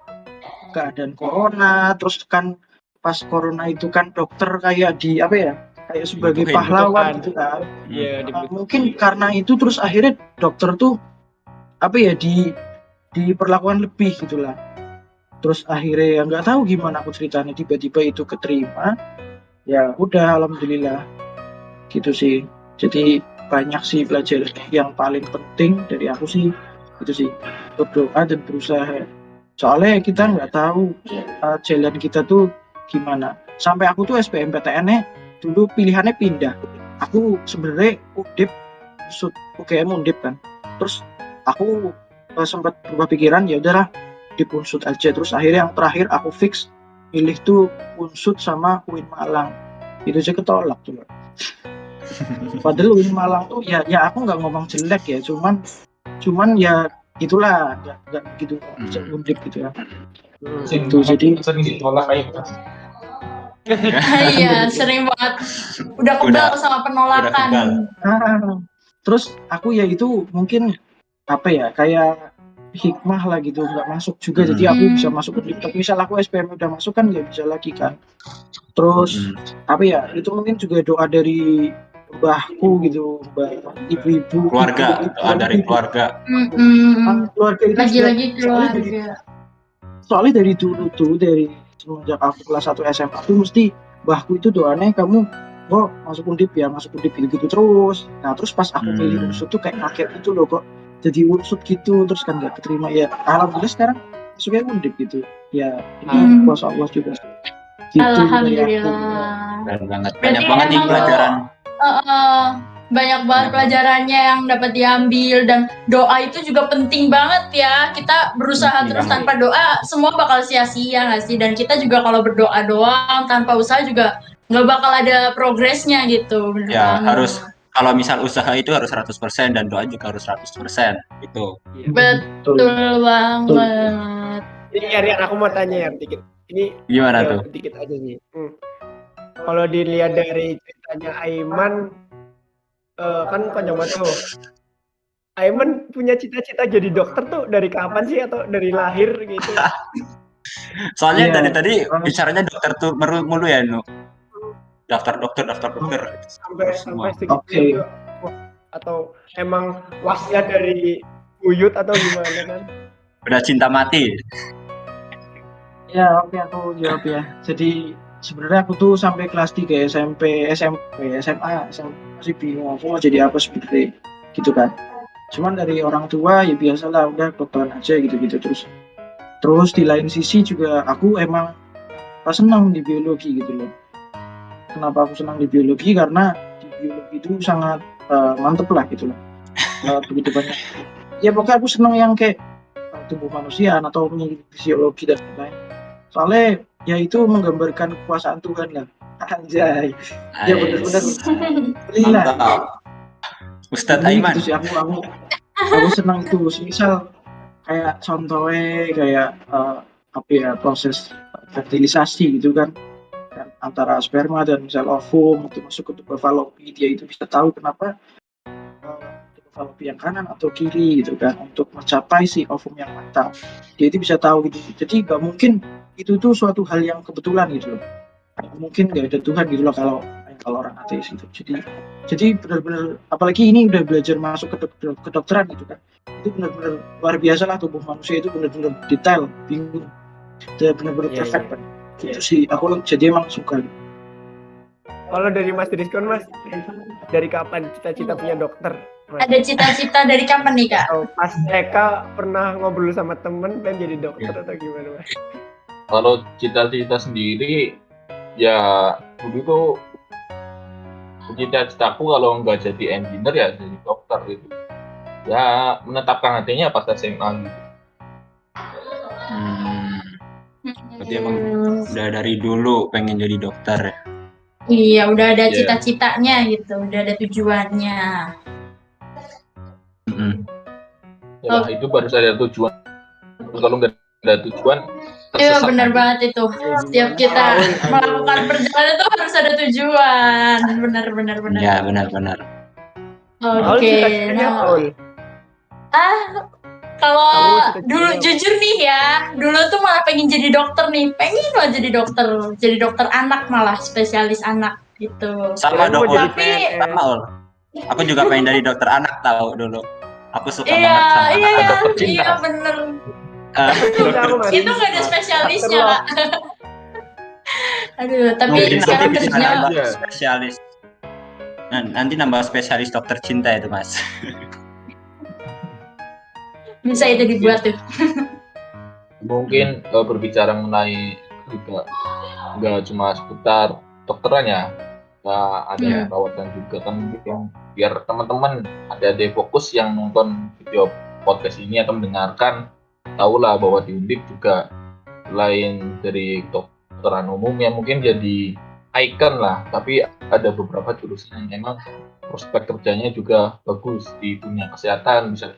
keadaan corona, terus kan pas corona itu kan dokter kayak kayak sebagai pahlawan gitu kan. Mungkin karena itu terus akhirnya dokter tuh diperlakukan lebih gitulah. Terus akhirnya nggak tahu gimana aku ceritanya, tiba-tiba itu keterima. ya udah alhamdulillah gitu sih. Jadi banyak sih pelajaran yang paling penting dari aku sih itu sih, berdoa dan berusaha. Soalnya kita nggak tahu jalan kita tuh gimana. Sampai aku tuh SBMPTN-nya dulu pilihannya pindah. Aku sebenarnya undip, UGM undip kan. Terus aku sempat berubah pikiran, ya udahlah di Unsud aja. Terus akhirnya yang terakhir aku fix pilih tuh Unsud sama UIN Malang. Itu aja ketolak tuh. Padahal UIN Malang tuh ya aku nggak ngomong jelek ya, cuman ya itulah nggak begitu undip gitu ya. Itu jadi sering ditolak kayak gitu. Iya, sering banget. Udah kebal sama penolakan. Terus aku ya itu mungkin apa ya, kayak hikmah lah gitu, nggak masuk juga jadi aku bisa masuk undip. Tapi misal aku SPM udah masuk kan nggak bisa lagi kan. Terus apa ya, itu mungkin juga doa dari mbahku gitu, ibu-ibu, Keluarga, dari keluarga. Keluarga itu Lagi-lagi keluarga. Soalnya dari dulu tuh, dari semenjak aku kelas 1 SMA tuh mesti mbahku itu doanya, kamu kok masuk undip ya, masuk undip gitu terus. Nah terus pas aku pilih Unsud tuh kayak kaget gitu loh, kok jadi Unsud gitu, terus kan gak keterima ya. Alhamdulillah sekarang masuknya undip gitu ya, ini kuasa Allah juga gitu. Alhamdulillah. Banyak banget nih pelajaran. Banyak banget pelajarannya yang dapat diambil, dan doa itu juga penting banget ya. Kita berusaha terus, tanpa doa semua bakal sia-sia nggak sih? Dan kita juga kalau berdoa doang tanpa usaha juga nggak bakal ada progresnya gitu. Ya harus, kalau misal usaha itu harus 100% dan doa juga harus 100% gitu. Betul banget. Ini Rian, aku mau tanya ya dikit. Ini gimana tuh? Dikit aja nih. Kalau dilihat dari ceritanya Aiman, kan panjang banget tuh. Aiman punya cita-cita jadi dokter tuh dari kapan sih, atau dari lahir gitu? Soalnya dari tadi bicaranya dokter tuh mulu ya, Nu. Daftar dokter. Sampai segitu. Atau emang wasiat dari buyut atau gimana kan? Udah cinta mati. Ya oke, aku jawab ya. Jadi sebenarnya aku tuh sampai kelas 3 SMP, SMA masih bingung aku mau jadi apa sebenarnya gitu kan. Cuman dari orang tua ya biasalah, udah dokteran aja gitu-gitu terus di lain sisi juga aku emang senang di biologi gitu loh. Kenapa aku senang di biologi? Karena di biologi itu sangat mantep lah gitu loh. Begitu banyak. Ya pokoknya aku senang yang kayak tubuh manusia atau fisiologi dan lain-lain. Soalnya ya itu menggambarkan kekuasaan Tuhan lah. Anjay. Ya benar-benar. Mantap. Ustadz Aiman. Gitu sih, aku senang itu. Misal kayak contohnya kayak apa ya, proses fertilisasi gitu kan antara sperma dan sel ovum itu masuk ke tubuh falopi, dia itu bisa tahu kenapa tubuh falopi yang kanan atau kiri gitu kan, untuk mencapai si ovum yang matang. Dia itu bisa tahu gitu. Jadi nggak mungkin itu tuh suatu hal yang kebetulan gitu loh. Mungkin nggak ada Tuhan gitu loh kalau orang ateis gitu. Jadi benar-benar, apalagi ini udah belajar masuk ke kedokteran gitu kan, itu benar-benar luar biasa lah, tubuh manusia itu benar-benar detail, bingung, benar-benar perfect kan. Itu sih aku jadi emang suka. Kalau dari Mas Rizkon, Mas, dari kapan cita-cita punya dokter? Mas? Ada cita-cita dari kapan nih, Kak? Pas Eka pernah ngobrol sama temen pengen jadi dokter atau gimana, Mas? Kalau cita-cita sendiri ya dulu tuh cita-citaku kalau nggak jadi engineer ya jadi dokter gitu. Ya menetapkan hatinya pas SMA gitu. Berarti emang udah dari dulu pengen jadi dokter ya? Iya, udah ada cita-citanya gitu, udah ada tujuannya. Ya, itu baru ada tujuan. Kalau nggak ada tujuan, iya benar banget itu. Setiap kita melakukan perjalanan itu harus ada tujuan. Benar. Iya, benar. Oke. Kalau dulu jujur nih ya, dulu tuh malah pengen jadi dokter nih, pengen banget jadi dokter anak, malah spesialis anak gitu. Sama dong, tapi aku juga pengen jadi dokter anak tahu dulu. Aku suka banget sama anak dokter cinta. Iya bener. Itu nggak ada spesialisnya, Kak. Aduh, tapi Mungkin sekarang nanti bisa kerjanya nambah Iya. spesialis. Nanti nambah spesialis dokter cinta itu, Mas. bisa itu dibuat tuh. Mungkin berbicara mengenai juga nggak cuma seputar dokterannya, ada Iya. perawatan juga kan mungkin biar teman-teman ada fokus yang nonton video podcast ini atau mendengarkan tahulah bahwa di Undip juga selain dari kedokteran umum yang mungkin jadi ikon lah, tapi ada beberapa jurusan yang memang prospek kerjanya juga bagus di dunia kesehatan, bisa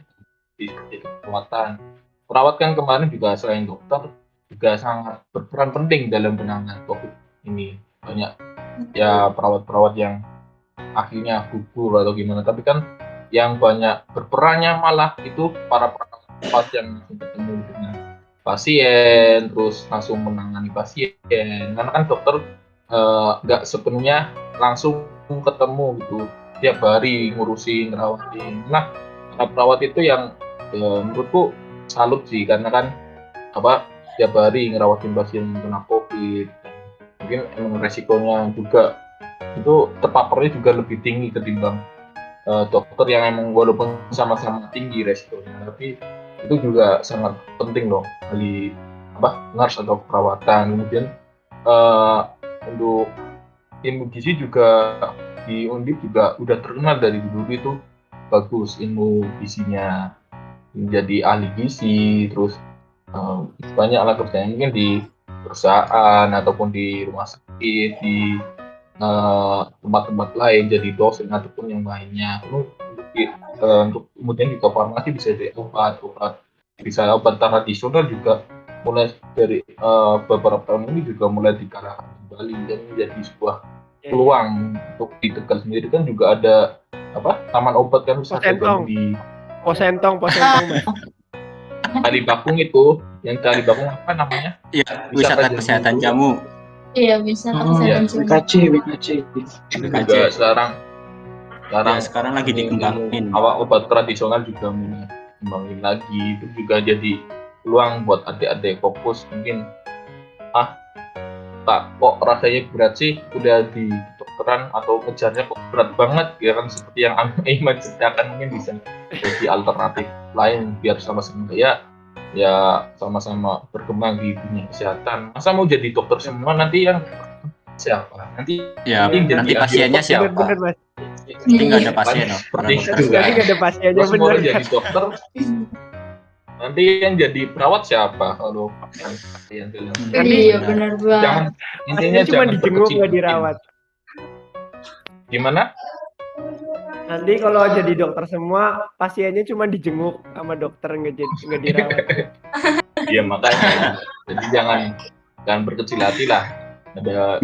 di seperti perawatan. Perawat kan kemarin juga selain dokter juga sangat berperan penting dalam penanganan COVID ini. Banyak ya perawat-perawat yang akhirnya gugur atau gimana, tapi kan yang banyak berperannya malah itu para perawat yang langsung ketemu dengan pasien, terus langsung menangani pasien. Karena kan dokter nggak sepenuhnya langsung ketemu gitu tiap hari ngurusin, ngerawatin. Nah, perawat itu yang menurutku salut sih, karena kan tiap hari ngerawatin pasien yang kena COVID. Mungkin emang resikonya juga itu terpaparnya juga lebih tinggi ketimbang dokter yang emang walaupun sama-sama tinggi resikonya, tapi itu juga sangat penting loh dari nurse atau perawatan. Kemudian untuk ilmu gizi juga di Undip juga udah terkenal dari dulu itu bagus ilmu gizinya, menjadi ahli gizi, terus banyak lah kerjanya mungkin di perusahaan ataupun di rumah sakit, di tempat-tempat lain jadi dosen ataupun yang lainnya. Untuk kemudian juga farmasi bisa jadi obat bisa obat tradisional juga mulai dari beberapa tahun ini juga mulai digalakkan kembali dan menjadi sebuah peluang untuk di Tegal sendiri kan juga ada taman obat kan bisa di Posentong Mas. Kali Bakung itu, yang Kali Bakung apa namanya? Iya, wisata kesehatan jamu. Iya, bisa Iya. kesehatan WKC. Juga Sekarang lagi dikembangin. Obat tradisional juga mulai kembangin lagi, itu juga jadi peluang buat adik-adik fokus mungkin kok rasanya berat sih udah di kedokteran atau ngejarnya kok berat banget ya kan, seperti yang Aiman ceritakan, mungkin bisa jadi alternatif lain biar sama-sama ya sama-sama berkembang di dunia kesehatan. Masa mau jadi dokter semua nanti yang siapa? Nanti pasiennya siapa? Bener, Mas. Nanti nggak ada pasien loh. Seperti Orang itu kan. Nanti nggak ada pasiennya, Kalau semua bener. jadi dokter, nanti yang jadi perawat siapa kalau pasien dalam? Iya, benar banget. Jangan intinya Cuma jangan dijenguk berkecil nggak hati. dirawat. Gimana? Nanti kalau jadi dokter semua pasiennya cuma dijenguk sama dokter, nggak dirawat. Iya makanya. Jadi jangan berkecil hati lah.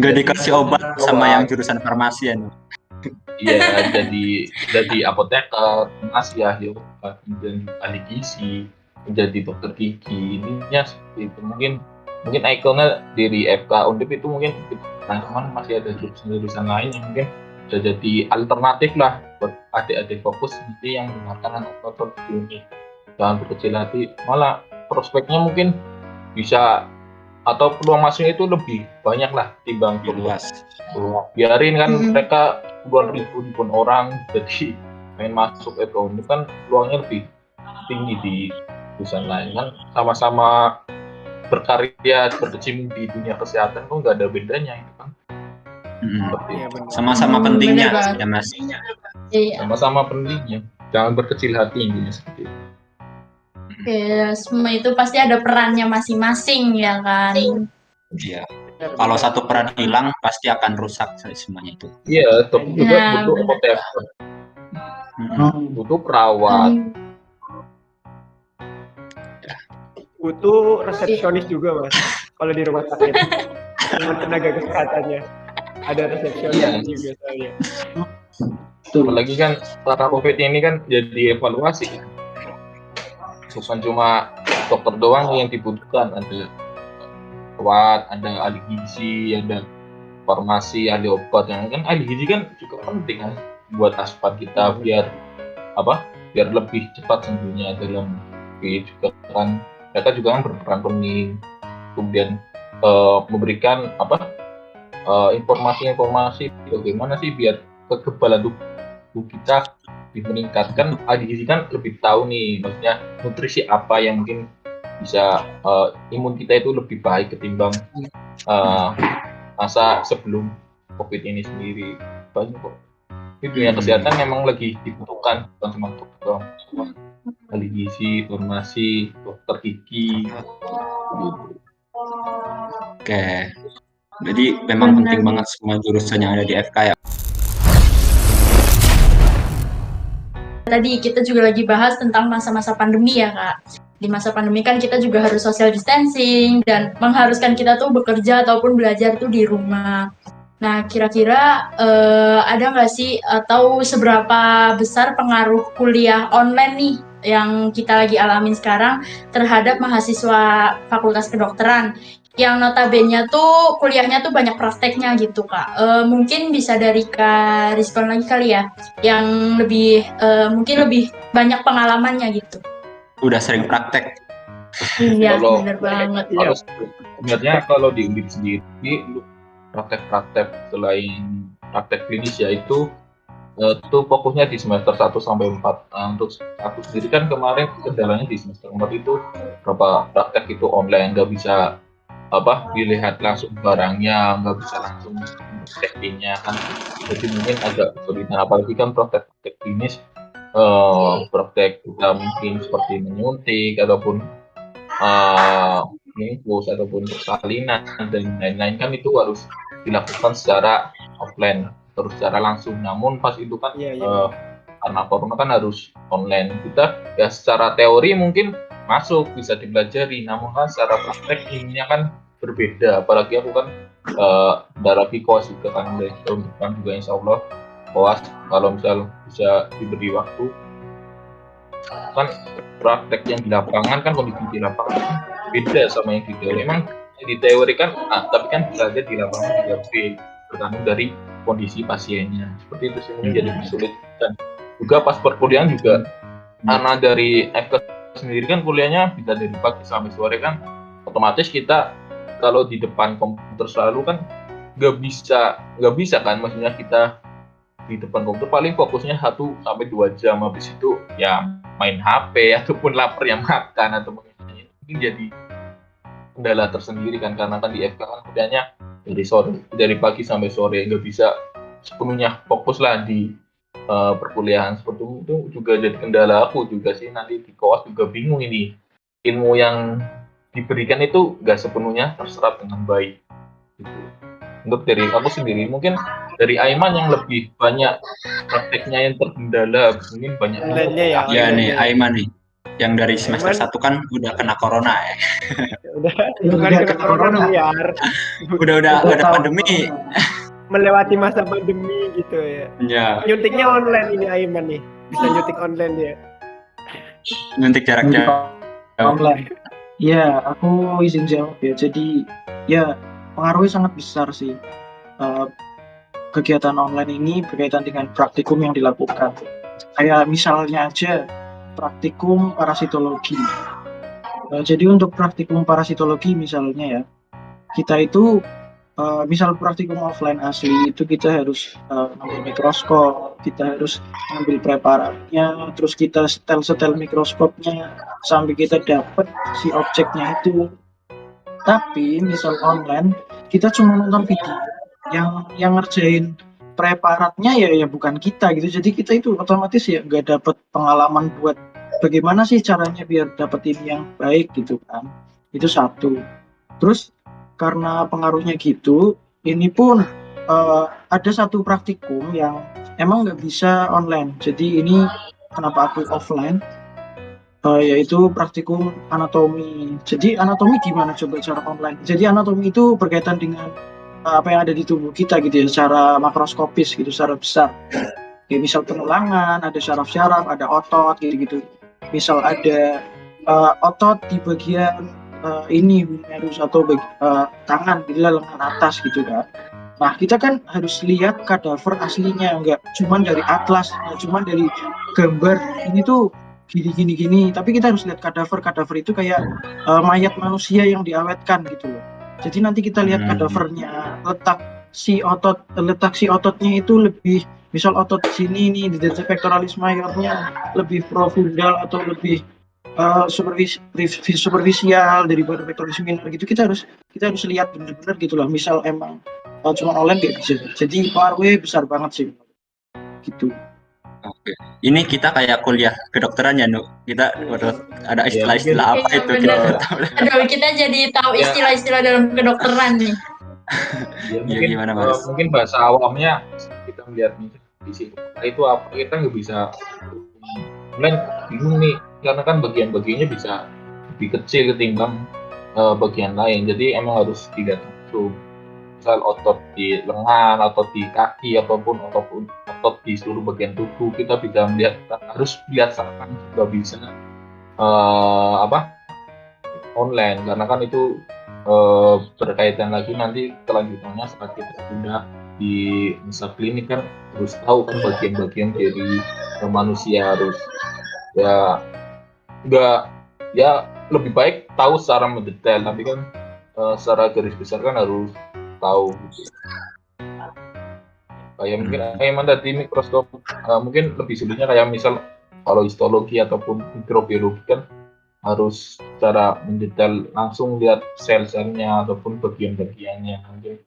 nggak dikasih obat sama yang jurusan farmasian. Iya, jadi apoteker, farmasi, ahli obat, kemudian ahli gizi, menjadi dokter gigi. Ininya seperti itu. Mungkin ikonnya dari FK Undip itu mungkin teman-teman masih ada jurusan lain yang mungkin bisa jadi alternatif lah buat adik-adik fokus nanti yang mendengarkan nonton video ini. Jangan berkecil hati, malah prospeknya mungkin bisa atau peluang masuknya itu lebih banyak lah timbang Luas. biarin kan mereka puluhan ribu orang jadi pengen masuk ekonomi kan peluangnya lebih tinggi di jurusan lain kan, sama-sama berkarya berkecimpung di dunia kesehatan kok nggak ada bedanya itu kan. Seperti Iya, itu. bener. Sama-sama pentingnya Bener banget. ya Mas. Iya. Sama-sama pentingnya, jangan berkecil hati intinya seperti itu. Oke, semua itu pasti ada perannya masing-masing ya kan. Iya. Kalau satu peran hilang pasti akan rusak semuanya itu. Iya, tapi juga Nah, butuh bener. apoteker, butuh perawat, Butuh resepsionis juga, Mas. Kalau di rumah sakit dengan tenaga kesehatannya ada resepsionis Iya. juga saya. apalagi kan setelah COVID ini kan jadi evaluasi kan. Bukan cuma dokter doang yang dibutuhkan, ada perawat, ada ahli gizi, ada farmasi, ahli obat. Yang kan ahli gizi kan juga penting kan buat asupan kita biar lebih cepat sembuhnya dalam COVID juga kan. Mereka juga kan berperan penting, kemudian memberikan informasi-informasi bagaimana sih biar kekebalan tubuh kita meningkatkan. Gizi kan lebih tahu nih, maksudnya nutrisi apa yang mungkin bisa imun kita itu lebih baik ketimbang masa sebelum COVID ini sendiri. Banyak kok. Ini dunia kesehatan memang lagi dibutuhkan, bukan cuma dokter, ahli gizi, farmasi, dokter gigi. Oke. Jadi memang penting banget semua jurusan yang ada di FK ya. Tadi kita juga lagi bahas tentang masa-masa pandemi ya Kak. Di masa pandemi kan kita juga harus social distancing dan mengharuskan kita tuh bekerja ataupun belajar tuh di rumah. Nah, kira-kira ada nggak sih atau seberapa besar pengaruh kuliah online nih yang kita lagi alamin sekarang terhadap mahasiswa Fakultas Kedokteran yang notabene tuh kuliahnya tuh banyak prakteknya gitu Kak. Mungkin bisa dari Kak Rizkon lagi kali ya, yang lebih mungkin lebih banyak pengalamannya gitu. Udah sering praktek. Iya, Kalau- bener banget. Kalau sebenarnya kalau di Undip sendiri praktek-praktek selain praktek klinis ya itu fokusnya di semester 1 sampai 4. Untuk aku sendiri kan kemarin kendalanya di semester 4 itu beberapa praktek itu online, nggak bisa dilihat langsung barangnya, nggak bisa langsung testingnya kan, jadi mungkin agak kesulitan, apalagi kan praktek klinis praktek kita mungkin seperti menyuntik ataupun infus ataupun persalinan dan lain-lain kan itu harus dilakukan secara offline terus secara langsung. Namun pas itu kan karena corona kan harus online, kita ya secara teori mungkin masuk bisa dipelajari, namun kan secara praktek ininya kan berbeda. Apalagi aku kan darah koas juga kan dari tahun depan juga insya Allah koas kalau misal bisa diberi waktu kan praktek yang di lapangan kan kondisi di lapangan kan beda sama yang di teori. Emang di teori kan tapi kan bisa aja di lapangan juga tergantung dari kondisi pasiennya, seperti itu sih mungkin jadi sulit. Dan juga pas perkuliahan juga karena dari FK sendiri kan kuliahnya bisa dari pagi sampai sore kan, otomatis kita kalau di depan komputer selalu kan nggak bisa kan, maksudnya kita di depan komputer paling fokusnya 1 sampai 2 jam, habis itu ya main HP ataupun lapar yang makan atau mungkin jadi kendala tersendiri kan, karena kan di FK kan kuliahnya dari pagi sampai sore, nggak bisa sepenuhnya fokus lah di perkuliahan. Seperti itu juga jadi kendala aku juga sih, nanti di koas juga bingung ini ilmu yang diberikan itu nggak sepenuhnya terserap dengan baik gitu. Untuk dari aku sendiri, mungkin dari Aiman yang lebih banyak prakteknya yang terkendala, mungkin banyak Online-nya ya. Ya nih Aiman nih yang dari semester 1 kan udah kena corona ya. Bukan kena corona biar Udah ada pandemi. melewati masa pandemi gitu ya. Ya, Nyuntiknya online ini Aiman nih, bisa nyuntik online ya. nyuntik jarak jauh. Online. Ya, aku izin jawab ya. Jadi ya pengaruhnya sangat besar sih. Kegiatan online ini berkaitan dengan praktikum yang dilakukan. Kayak misalnya aja praktikum parasitologi. Jadi untuk praktikum parasitologi misalnya ya, kita itu misal praktikum offline asli itu kita harus ngambil mikroskop, kita harus ngambil preparatnya, terus kita setel mikroskopnya sampai kita dapat si objeknya itu. Tapi misal online kita cuma nonton video, yang ngerjain preparatnya ya bukan kita gitu. Jadi kita itu otomatis ya nggak dapat pengalaman buat bagaimana sih caranya biar dapetin yang baik gitu kan. Itu satu. Terus karena pengaruhnya gitu, ini pun ada satu praktikum yang emang nggak bisa online. Jadi ini kenapa aku offline, yaitu praktikum anatomi. Jadi anatomi gimana coba cara online? Jadi anatomi itu berkaitan dengan apa yang ada di tubuh kita gitu ya, secara makroskopis gitu, secara besar. Kayak misal tulangan, ada syaraf-syaraf, ada otot gitu-gitu. Misal ada otot di bagian ini humerus atau tangan gitu lah, lengan atas gitu kan. Nah kita kan harus lihat kadaver aslinya, nggak cuman dari atlas, nggak cuman dari gambar ini tuh gini, tapi kita harus lihat kadaver itu kayak mayat manusia yang diawetkan gitu loh. Jadi nanti kita lihat kadavernya, letak letak si ototnya itu lebih, misal otot sini nih di pectoralis majornya lebih profundal atau lebih superficial daripada pectoralis minor gitu. Kita harus lihat benar-benar gitu lah. Misal emang cuma online nggak bisa, jadi pengaruhnya besar banget sih gitu. Oke. Ini kita kayak kuliah kedokteran ya, Nu. Kita ada istilah-istilah apa Iya, itu bener. kita tahu. Aduh, kita jadi tahu Ya. istilah-istilah dalam kedokteran nih. Ya, Ya, mungkin, gimana, Mas? mungkin bahasa awamnya kita melihat nih di sini itu apa, kita nggak bisa online, bingung nih karena kan bagian-bagiannya bisa lebih kecil ketimbang bagian lain, jadi emang harus dilihat langsung. Misal otot di lengan, otot di kaki, ataupun otot di seluruh bagian tubuh, kita bisa melihat, harus lihat seakan juga bisa online, karena kan itu berkaitan lagi nanti kelanjutannya saat kita sudah di masa klinik kan harus tahu kan bagian-bagian dari manusia, harus lebih baik tahu secara mendetail, tapi kan secara garis besar kan harus tahu gitu. Kayak mungkin Aiman tadi mikroskop mungkin lebih sulitnya kayak misal kalau histologi ataupun mikrobiologi kan harus secara mendetail langsung lihat sel-selnya ataupun bagian-bagiannya, mungkin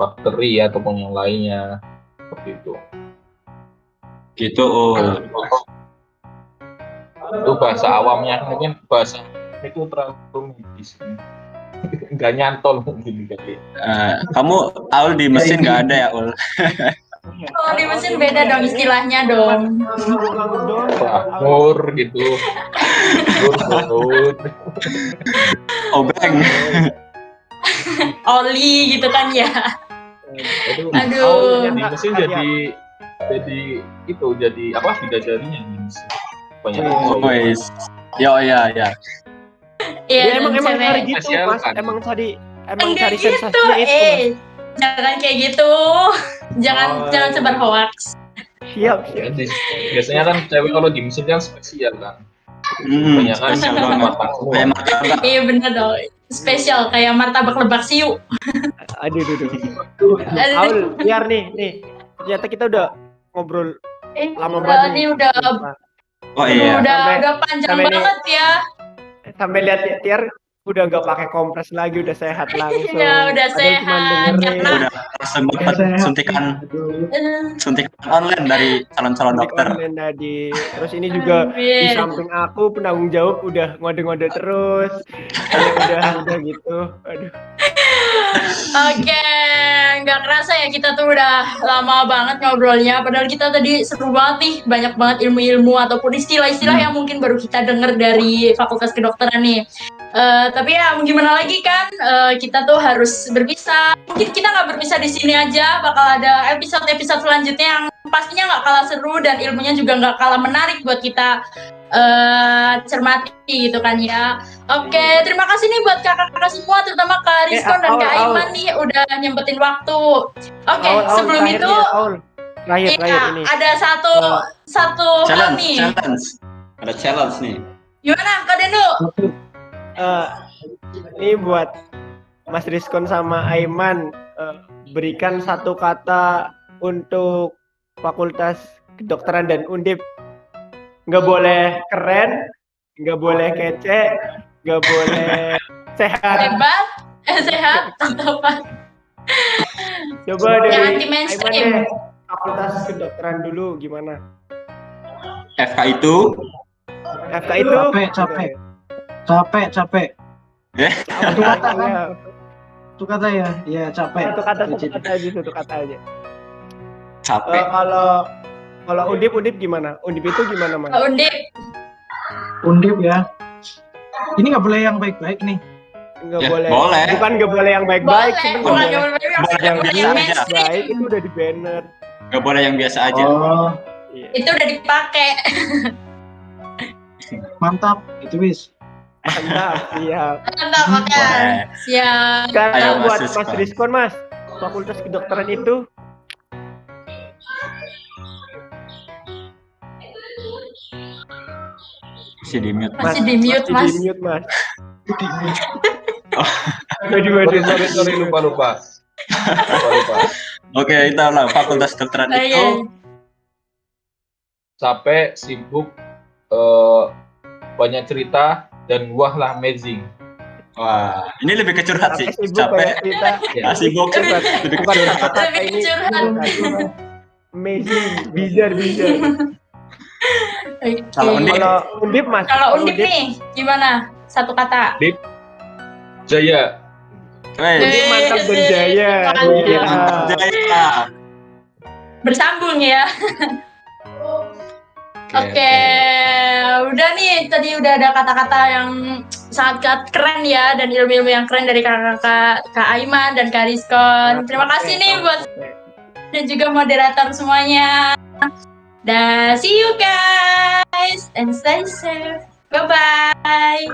bakteri ataupun yang lainnya seperti itu. Gitu. Itu bahasa awamnya, mungkin bahasa itu terlalu medis, nggak nyantol mungkin kali. Kamu Aul di mesin nggak ada ya, Ul? Oh, di mesin beda dong istilahnya dong. Bakmur gitu. Bur. Obeng. Oli gitu kan ya. Aduh. Di mesin jadi bidadarinya di mesin. Banyak. Guys. Ya. Iya, Ya, emang cewek. cari gitu, Spesial Mas. kan? Emang cari Enggak gitu, sensasinya itu, Mas. jangan kayak gitu. Jangan sebar hoax. Siap. Jadi, biasanya kan cewek kalau di mesin kan spesial kan. Banyak kan Spesial yang banget. matang semua. Kayak martabak. Iya bener dong. Spesial kayak martabak lebak siu. Aduh. Aul, biar nih. Ternyata kita udah ngobrol lama banget. Ini udah Oh iya. udah panjang sampai banget ya. Sampai lihat Tiar udah nggak pakai kompres lagi, udah sehat langsung. Iya, udah Padahal cuma sehat, dengerin. karena- Udah sempat suntikan online dari calon-calon Suntik dokter. online tadi. Terus ini juga di Amin. samping aku penanggung jawab udah ngode-ngode terus. Udah gitu. Aduh. Oke, nggak kerasa ya kita tuh udah lama banget ngobrolnya. Padahal kita tadi seru banget nih, banyak banget ilmu-ilmu ataupun istilah-istilah yang mungkin baru kita dengar dari Fakultas Kedokteran nih. Tapi ya gimana lagi kan, kita tuh harus berpisah. Mungkin kita nggak berpisah di sini aja, bakal ada episode-episode selanjutnya yang pastinya nggak kalah seru dan ilmunya juga nggak kalah menarik buat kita cermati gitu kan ya. Oke, terima kasih nih buat kakak-kakak semua, terutama Kak Rizkon dan Kak Aul. Aiman nih udah nyempetin waktu. Oke, Aul, sebelum terakhir itu nih, Aul. Terakhir ini. ada satu hal nih. Challenge. Ada challenge nih. Gimana Kak Denu? Ini buat Mas Rizkon sama Aiman, berikan satu kata untuk Fakultas Kedokteran dan Undip. Nggak boleh keren, nggak boleh kece, nggak boleh sehat. Hebat, sehat atau apa? Coba Yang dari anti Aiman mainstream. deh, Fakultas Kedokteran dulu gimana? FK itu FK itu Capek. Satu kata. Itu kata ya capek. Satu kata aja. capek. Kalau Undip gimana? Undip itu gimana, Mas? Kak Undip, Undip ya. Ini nggak boleh yang baik-baik nih. Nggak Ya, boleh. boleh. Bukan nggak boleh yang baik-baik, boleh, cuman bukan nggak yang boleh. Yang biasa aja. mainstream. Baik itu udah di banner. Gak boleh yang biasa aja. Oh, Iya. Itu udah dipakai. mantap. Itu wis. Mantap, siap. Mantap, makan. Boleh. Siap. Sekarang Ayo, Mas buat Rizkon. Mas Rizkon, Mas. Fakultas Kedokteran itu Masih di mute. Masih di mute, Mas. Di mute, Mas. Sorry lupa. Lupa. Oke, itu lah fakultas kedokteran Oh, iya. itu. Capek, sibuk, banyak cerita, dan wah lah amazing. Wah, ini lebih ke curhat sih. Capek, sibuk, Capek, banyak cerita. Ya. sibuk, lebih ke Bukan curhat. kata-kata Lebih ini curhat. amazing, bizarre. Oke. Kalau Undip? Kalau Undip Mas, Kalau Undip nih, gimana? Satu kata. Jaya. Weh, Undip mantap dan jaya. Mantap. Iya. mantap jaya. Bersambung ya. Oke, udah nih, tadi udah ada kata-kata yang sangat keren ya, dan ilmu-ilmu yang keren dari kakak Kak Aiman dan Kak Rizkon. Terima kasih nih buat dan juga moderator semuanya. Dan see you guys and stay safe. Bye bye.